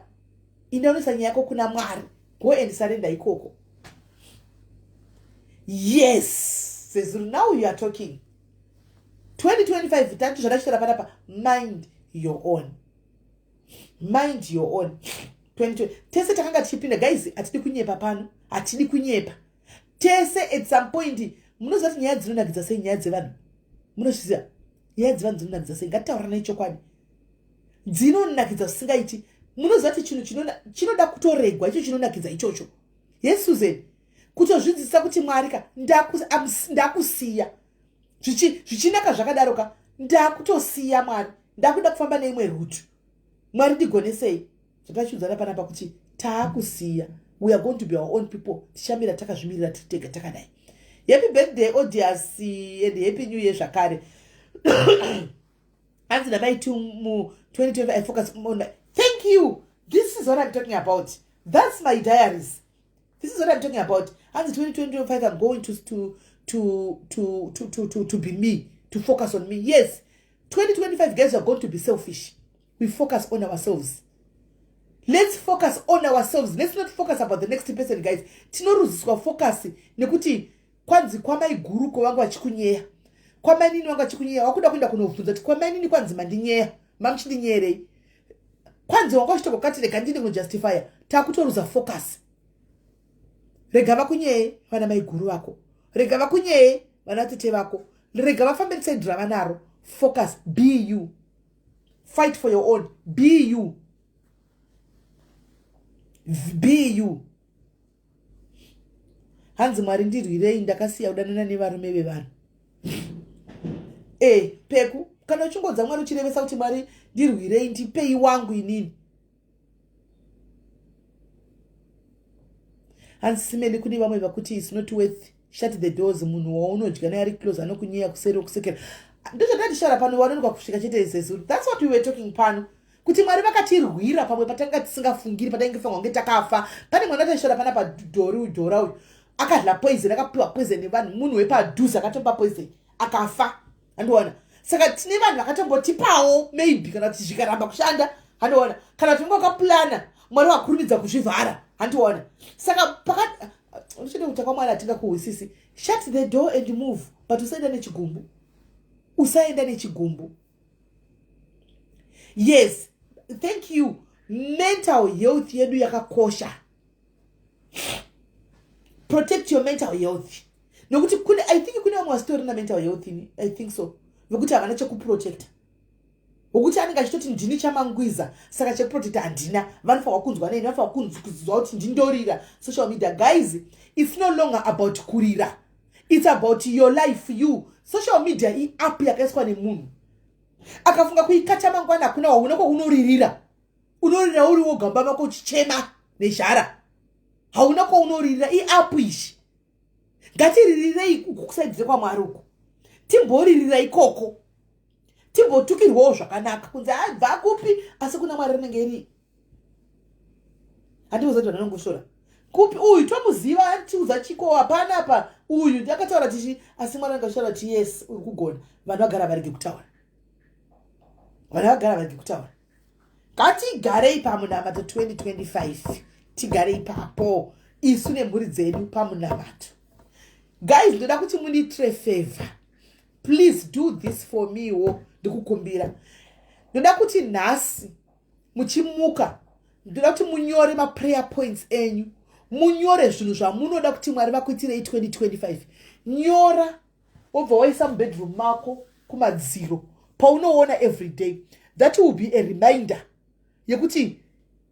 Inoisa nyaya yako kuna Mwari. Go and surrender ikoko. Yes. Says now you are talking. 2025 tatu zvadachitara panapa. Mind your own. Mind your own. 2020. Tese takanga tichipinda guys, atidi kunyepa pano. Atidi kunyepa. Tese at some point munoziva kuti nyaya dzinonakidza sei nyaya dzevanhu. Munozviziva nyaya dzevanhu dzinonakidza sei. Ngatitaura nechokwadi. Dzinonakidza zvisingaiti. Munoziva kuti chinhu chinoda kutoregwa icho chinonakidza ichocho. Yes Susan. Kutozvidzidzisa kuti Mwari ndakusiya. Zvichinaka zvakadaroka ndakutosiya Mwari. Ndakuda kufamba neimwe rutu. Mwari ndigonesei. Zvatachiudzana panapa kuti taakusiya. we are going to be our own people. Tishamira takazvimirira titega takadai. Happy birthday Odias and happy new year Shakari. And the night to 2012 I focus on my, thank you. This is what I'm talking about. That's my diaries. This is what I'm talking about. And the 2025 I'm going to be me, to focus on me. Yes. 2025 guys are going to be selfish. We focus on ourselves. Let's focus on ourselves. Let's not focus about the next person, guys. Tinoruziswa focus nekuti kwanzi kwamai guru ko wangu achikunyeya. Kwamai nini wangu achikunyeya. Wakuda kuenda kunobvunza kuti kwamai nini kwanzi mandinyeya. Mamchindinyerei. Kwanzi wangu achitoko katile kandine kujustify. Takutoruza focus. Rega vakunyeye vana mai guru wako. Rega vakunyeye vana tete vako. Rega vafambirisa drama naro. Focus. Be you. Fight for your own. Be you. Be you. Hanzi Mwari ndirwirei ndakasiya kudanana nevarume vevanhu. Peku kana uchingodza Mwari uchirevesa kuti Mwari ndirwirei ndipei wangu inini. Hanzi simeni kune vamwe vakuti it's not worth shut the doors munhu waunodya naye ari close anokunyeya kuseri okusekera. Ndizvo ndandishara pano wanonoka kusvika chete isesu. That's what we were talking pano. Kuti Mwari vakatirwira pamwe patanga tisingafungiri patanga funga kunge takafa. Pane mwana atashara pana padhora uyu akadla poison akapiwa poison nevanhu munhu wepadhuze akatomba poison akafa. Andiona. Saka tine vanhu vakatombotipawo maybe kana kuti zvikaramba kushanda. Andiona. Kana kuti akaplana Mwari wakurumidza kuzvivhara. Andiona. Saka pakati uchide kuti kwaMwari atinga kuhusisi. Shut the door and move. But usaenda nechigumbu. Usaenda nechigumbu. Yes. Thank you. Mental health yedu yakakosha. Protect your mental health. Nokuti kune I think kune vamwe story na mental health ini. I think so. Vokuti havana chekuprotect. Vokuti anenge achitoti ndini chamangwiza saka chekuprotect handina. Vanofanwa kunzwa neni, vanofanwa kunzwa kuti ndindorira. Social media guys, it's no longer about kurira. It's about your life, you. Social media I app yakaiswa nemunhu. Akafunga kuikata mangwana kuna waunako unoririra. Unoririra uri wogamba mako chichema nezhara. Haunako unoririra I app ishi. Ngatiririre kukusaidzira kwa Mwari uko. Timboririra ikoko. Timbotukirwawo zvakanaka kunze abva kupi asi kuna Mwari rinenge iri. Handizoti vanongoshora. Kupi uyu tomuziva atiudza chiko hapana apa uyu ndakataura tichi asi Mwari angashora kuti yes uri kugona. Vanhu vagara varege kutaura. Vanhu vagara varege kutaura. Ngatigarei pamunamato 2025. Tigarei papo. Isu nemhuri dzedu pamunamato. Guys, ndoda kuti mundiitire favor. Please do this for me wo ndikukumbira. Ndoda kuti nhasi muchimuka. Ndoda kuti munyore ma prayer points enyu. Munyore zvinhu zvamunoda kuti Mwari vakuitirei 2025. Nyora obva waisa mubedroom mako kumadziro paunoona every day. That will be a reminder yekuti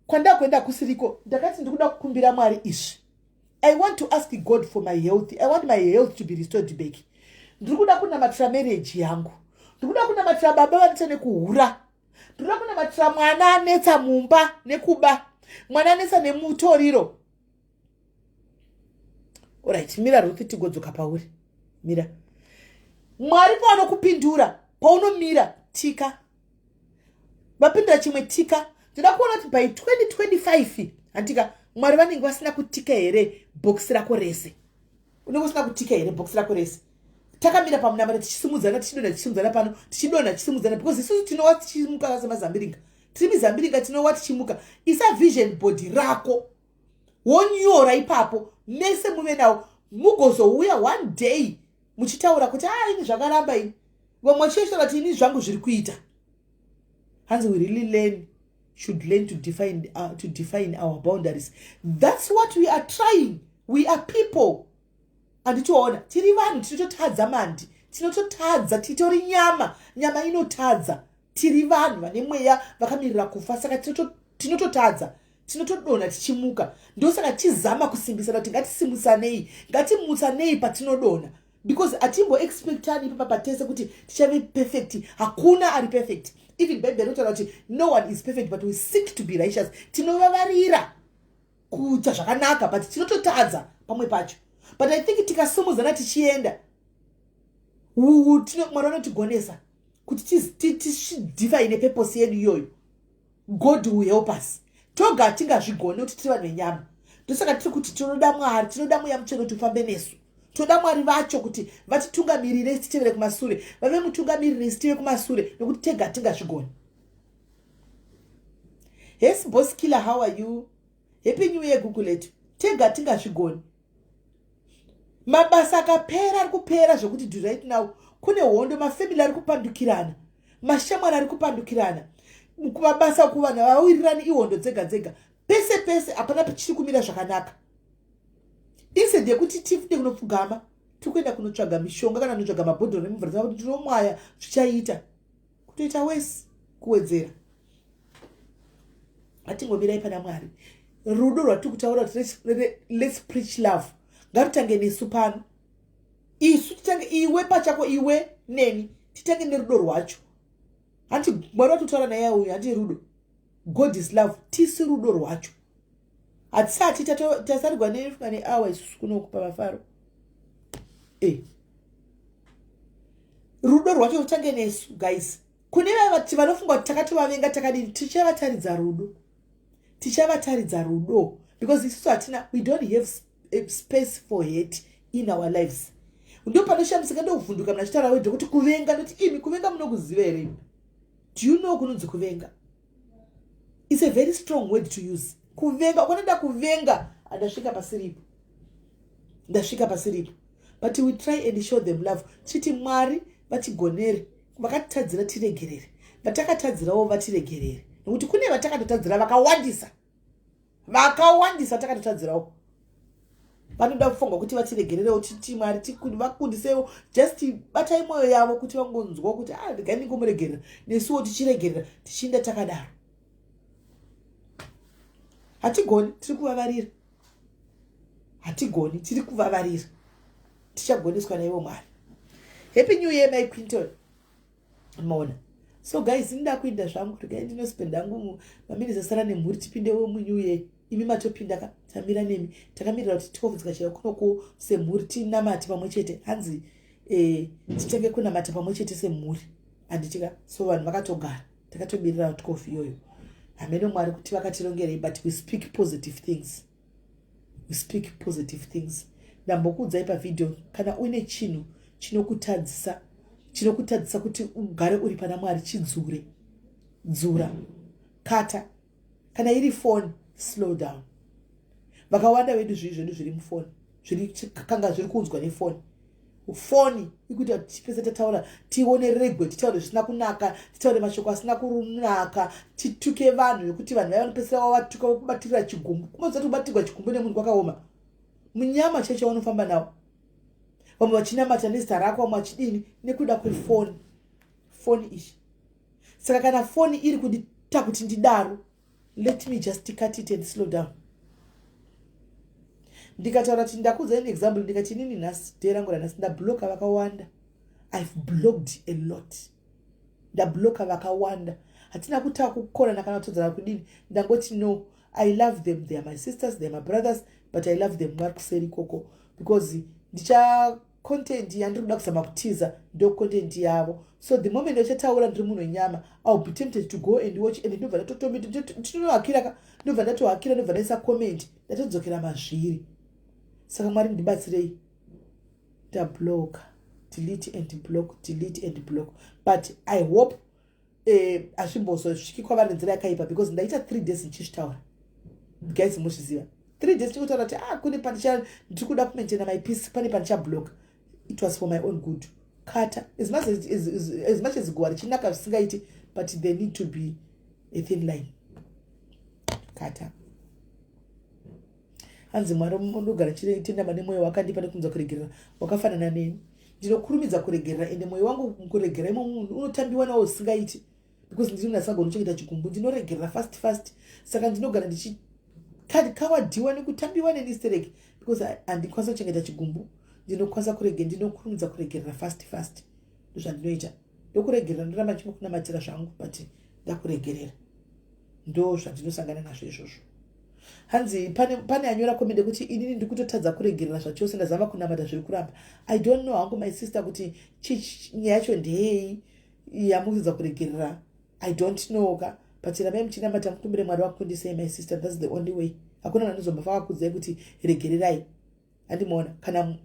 kwandakwenda kusiriko ndakati ndikuda kukumbira Mwari izvi. I want to ask God for my health. I want my health to be restored back. Ndikuda kunamatira marriage yangu. Ndikuda kunamatira baba vanetsa nekuhura. Ndikuda kunamatira mwana anetsa mumba nekuba. Mwana anetsa nemutoriro. Alright, mira Ruth tigodzoka pauri. Mira. Mwari paanokupindura, paunomira tika. Vapindura chimwe tika. Ndoda kuona kuti by 2025 andika Mwari vanenge vasina kutika here box rako rese. Unenge usina kutika here box rako rese. Takamira pamunamata tichisimudzana tichidonha pano tichidonha tichisimudzana because isusu tinowa tichimuka semazambiringa. Tiri mizambiringa tinowa tichimuka. Isa vision board rako. Wonyora ipapo mese muve nawo mugozouya one day muchitaura kuti ini zvakaramba ini. Vamwe cheshora kuti ini zvangu zviri kuita. Hanzi we really should learn to define our boundaries. That's what we are trying. We are people. Anditoona tiri vanhu tinototadza mandi. Tinototadza titori nyama inotadza. Tiri vanhu vane mweya vakamirira kufa saka tinototadza. Tinotodonha tichimuka. Ndosaka tizama kusimbisana kuti ngatisimusanei, ngatimutsanei patinodonha. Because atimbo expectani papa tese kuti tichave perfect. Hakuna ari perfect. Even Bible notaura kuti no one is perfect but we seek to be righteous. Tinovavarira. kuita zvakanaka but tinototadza pamwe pacho. But I think tikasimudzana tichienda Mwari anotigonesa kuti tidefine purpose yedu iyoyo. God will help us. Toga tingazvigone kuti tiri vanhu venyama. Ndosaka tiri kuti tinoda Mwari, tinoda Mweya Mutsvene kuti ufambe nesu. Toda Mwari vacho kuti vatitungamirire titevere kumashure, vave mutungamirire sitive kumashure nokuti tega tingazvigone. Yes, boss killer, how are you? Happy New Year Google it. Tega tingazvigone. Mabasa akapera ari kupera zvokuti do right now kune hondo mafamily ari kupandukirana, mashamwari ari kupandukirana, kumabasa kuvanhu vawirirani ihondo dzega dzega, pese pese hapana pichiri kumira zvakanaka. Instead yekuti tifunde kunopfugama tikuenda kunotsvaga mishonga kana kunotsvaga mabhodhoro emvura kuti tinomwaya zvichaita kutoita wese kuwedzera. Hatingomirai pana Mwari. Rudo rwatiri kutaura kuti let's preach love. Ngatitange nesu pano. Isu titange iwe pachako iwe neni. Titange nerudo rwacho. Hanti Mwari watotaura naye uyu hanti rudo. God is love. Tisi rudo rwacho. Hatisati tasarirwa ne awa isusu kunokupa mafaro. Rudo rwacho titange nesu guys. Kune vati vanofunga kuti takatovavenga takadini tichavaratidza rudo. Tichavaratidza rudo because isusu hatina, we don't have a space for hate in our lives. Ndo panoshamisa ndovhunduka mnachitaura wedho kuti kuvenga noti imi kuvenga munokuziva here. Do you know kunonzi kuvenga? It's a very strong word to use. Kuvenga, ukanenda kuvenga andasvika pasiripo. Ndasvika pasiripo. But we try and show them love. Chiti Mwari vatigonere, vakatadzira tiregerere. Vatakatadzirawo vatiregerere. Nokuti kune vatakatotadzira vakawandisa. Vakawandisa vatakatotadzirawo. Vanoda kufunga kuti vatiregererewo chiti Mwari vakundisewo just batai mwoyo yavo kuti vangonzwa kuti regai ndingomuregerera nesuwo tichiregerera tichienda takadaro. Hatigoni tiri kuvavarira. Hatigoni tiri kuvavarira. Tichagoneswa naivo Mwari. Happy New Year my Quinton. Mona. So guys, ndida kuinda zvangu regai ndinospenda hangu maminutes asara nemhuri tipindewo muNew Year. Imi matopinda ka tamira nemi takamirira kuti tikovhudzika chero kunoko semhuri tinamati pamwe chete hanzi titenge kunamata pamwe chete semhuri handitika so vanhu vakatogara takatobirira kuti kofi iyoyo. Ameno Mwari kuti vakatirongerei but we speak positive things. We speak positive things. Ndambokuudzai pavidhio kana uine chinhu chinokutadzisa kuti ugare uri pana Mwari chidzure. Dzura. Kata. Kana iri phone slow down. Vakawanda vedu zvedu zviri mufoni. Kanga zviri kunzwa nefoni. Foni ikuita tipese tataura tione regwe titaure zvisina kunaka, titaure mashoko asina kunaka, tituke vanhu nokuti vanhu vanopesera wavatuka kubatirira chigumbu. Kumodzati kubatirwa chigumbu nemunhu kwakaoma. Munyama cheche wanofamba nawo. Vamwe vachinamata nezita rako vamwe vachidini nekuda kwefoni. Foni ishi. Saka kana foni iri kundita kuti ndidaro, let me just cut it and slow down. Ndikataura kuti ndakuudza an example ndikati nini nhasi day rangu ranhasi ndabloka vakawanda. I've blocked a lot. Ndabloka vakawanda. Hatina kukona kana kutodzana kudini. Ndangoti no, I love them. They are my sisters, they are my brothers, but I love them Mwari kuseri koko because ndicha content yandiri kuda kuzama kutiza ndo content yavo. So the moment ndachataura ndiri munhu wenyama, I'll be tempted to go and watch and ndobva ndatohakira ndobva ndaisa comment ndatodzokera mazviri. Saka Mwari ndibatsirei. Ndablock, delete and block, delete and block. But I hope azvimbozosviki kwavari nzira yakaipa because ndaita 3 days ndichitaura. Guys muzviziva 3 days ndikutaura kuti kune ndiri kuda kumaintaina my peace, pane pandichablock. It was for my own good. Kata as much as gwari chinaka zvisingaiti, but there need to be a thin line. Kata. Hanzi Mwari unogara chitenda mane mwoyo wakandipa nekunza kuregerera wakafanana neni. Ndinokurumidza kuregerera ende mwoyo wangu kuregerera imo munhu unotambiwa nawo usingaiti because ndinonasagona kuchengeta chigumbu ndinoregerera fast. Saka ndinogara kawadiwa nekutambiwa nenistereki because handikwanisa kuchengeta chigumbu. Ndinokwanisa kuregerera, ndinokurumidza kuregerera fast. Ndozvandinoita. Ndokuregerera ndoramba ndichikunamatira zvangu but ndakuregerera. Ndo zvandinosangana nazvo izvozvo. hanzi pane anyora komende kuti inini ndikutotadza kuregerera zvachose ndazama kunamata zviri kuramba. I don't know hangu my sister kuti nyaya yacho ndei yamukudzidza kuregerera. I don't know ka but ramai muchinamata mukumbire Mwari wakundisei my sister, that's the only way. Hakuna vanozomba vakudzai kuti regererai. Handimaona kana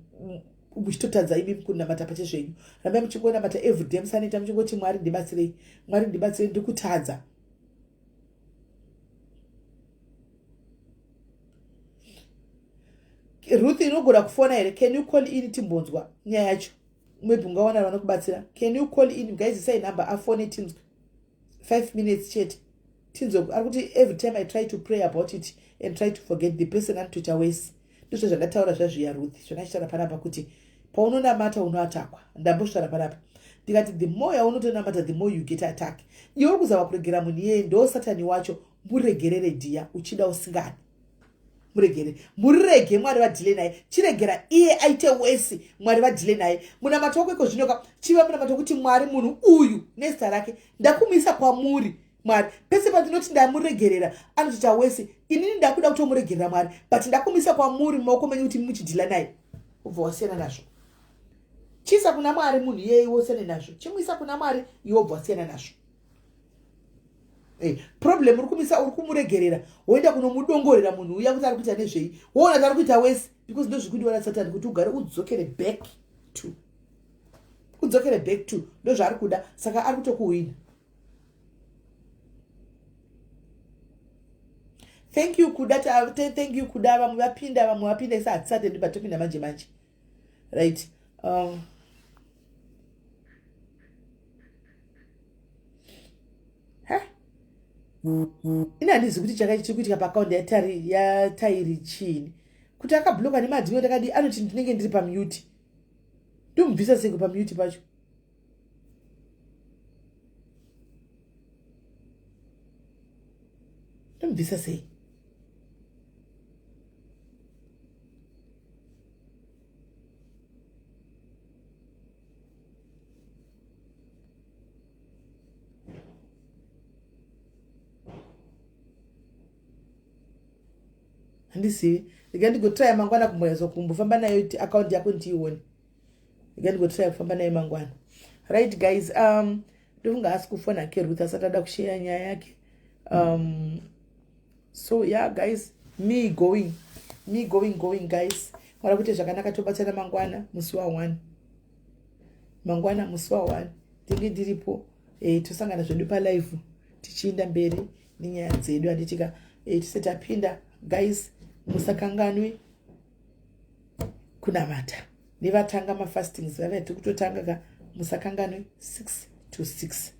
muchitotadza imi kunamata pachezvenyu. Ramai muchingonamata everyday musanoita muchingoti Mwari ndibatsirei, Mwari ndibatsirei, ndikutadza. Ruth inogona kufona here. Can you call in timbonzwa nyaya yacho? Maybe ungawana vanokubatsira. Can you call in guys, say number afone tinzwa 5 minutes chat tinzwa arikuti every time I try to pray about it and try to forget the person and to waste. Ndizvo zvandataura zvazviya Ruth zvakashara panapa kuti paunonamata unoatakwa. Ndambosvara panapa ndikati the more yaunotonamata the more you get attack. Iwe uri kuzama kuregera munhu iyeye ndo satani wacho. Muregerere dia uchida usingani. Murege Mwari vadhile naye. Chiregera iye aite wesi Mwari vadhile naye. Munamata wako iko zvinoka chiva munamata kuti Mwari munhu uyu nezita rake ndakumisa kwamuri Mwari. Pese pandinoti ndamuregerera anoita wesi inini ndakuda kutomuregerera Mwari but ndakumisa kwamuri mumaoko menyu kuti muchidhila naye. Ubva wasiyana nazvo. Chisa kuna Mwari munhu iyeye wosiyana nazvo. Chimuisa kuna Mwari iwe ubva wasiyana nazvo. Problem uri kumuregerera woenda kunomudongorera munhu uya kuti ari kuita nezvei woona kuti ari kuita wesi because ndozvikudiwa Satani kuti ugare udzokere back to ndozvaari kuda saka ari kutokuwina. Thank you kuda vamwe vapinda isa hatisati ndi patopinda manje right. Ina handizi kuti chakaichi kuitika paakaunti yatairi chini kuti akabloka nemadhimio takadi anoti ndinenge ndiri pamute. Ndomubvisa sei pamute pacho? Ndomubvisa sei? Handisi ndigandigotry mangwana kumwezo kumbofamba nayo account yako ndiione. Ndigandigotry kufamba nayo mangwana. Right guys, ndovunga asi kufona ke Ruth asada kushare nyaya yake. So yeah guys, me going guys. Wala kuti zvakanaka tobatsana mangwana musi wa 1. Mangwana musi wa 1 ndinge ndiripo tosangana zvedu pa live tichienda mberi nenyaya dzedu anditika tisetapinda guys. Musakanganwi kunamata nevatanga mafastings vavati kutotanga ka musakanganwi 6 to 6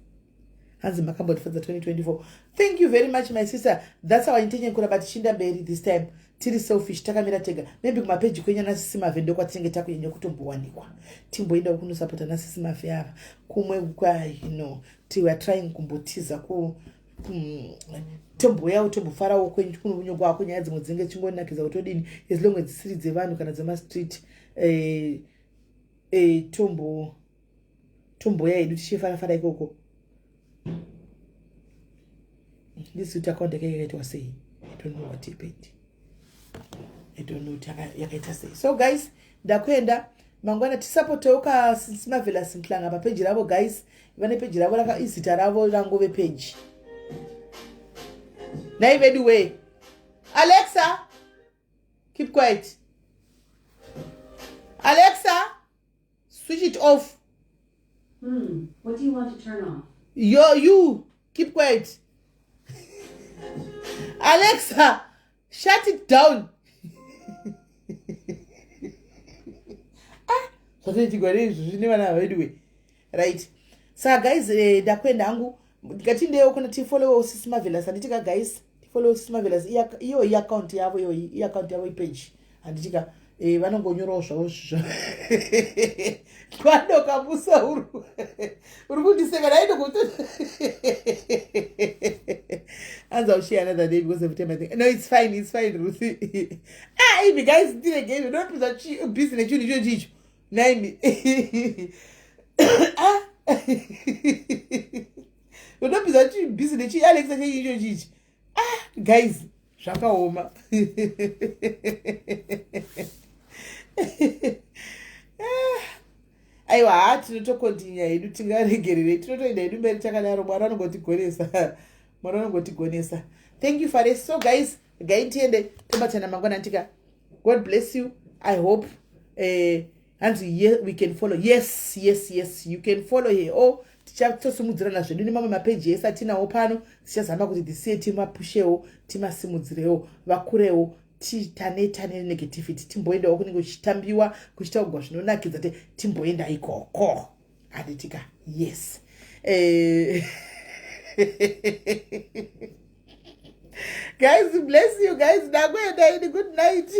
hanzi makambotifadza 2024. Thank you very much my sister. That's our intention kuramba tichinda mberi this time tiri selfish takamira tega maybe kumapeji kwenya nasisi mavendo kwatinenge takunyanya kutombowanikwa timboenda kunosapota nasisi mafe ava kumwe kwa we are trying kumbotiza ku tomboya utombofarawo kwenyu kuno kunyongwa kunyaya dzimwe dzinenge chingonakiza kutodini as long as dzisiri dzevanhu kana dzemastreet tomboya yedu tichifara ikoko. Ndisi kuti akaunti yake yakaitwa sei. I don't know what happened. I don't know yakaita sei. So guys ndakwenda mangwana tisapotoka Marvelous Mklanga pa page ravo guys. Vane page ravo raka izita ravo rangove page. Now anyway, Alexa, keep quiet. Alexa, switch it off. What do you want to turn off? You keep quiet. Alexa, shut it down. Right. So guys, ndakwenda hangu ndikati ndeo kuna tifollow Sisi Marvelous anditika guys follow Sisi Marvelous iyo account yavo iyo account yavo page anditika vanongonyora zvavo kwando kabusa uri kundiseka naito kuti anza ushare another day because of time I think no it's fine Ruth if guys did again don't put that business you chicho nine don't be that business Alexa chicho guys zvakaoma. Aiwa, tinotokontinya hedu, tingaregerere, tinotoenda hedu mberi takadaro. Mwari anongotigonesa. Thank you for this. So guys, gaitiende tobatana mangwana ntika. God bless you. I hope and we can follow. Yes, you can follow here. Oh, tichatosimudzirana zvedu nemamwe mapeji ese atinawo pano. Tichazama kuti tisiye timapushewo, timasimudzirewo, vakurewo, titane negativity, timboendawo kunenge kuchitambiwa, kuchitaugwa zvinonakidza, timboenda ikoko. Aditika, yes. Guys, bless you guys. Good night.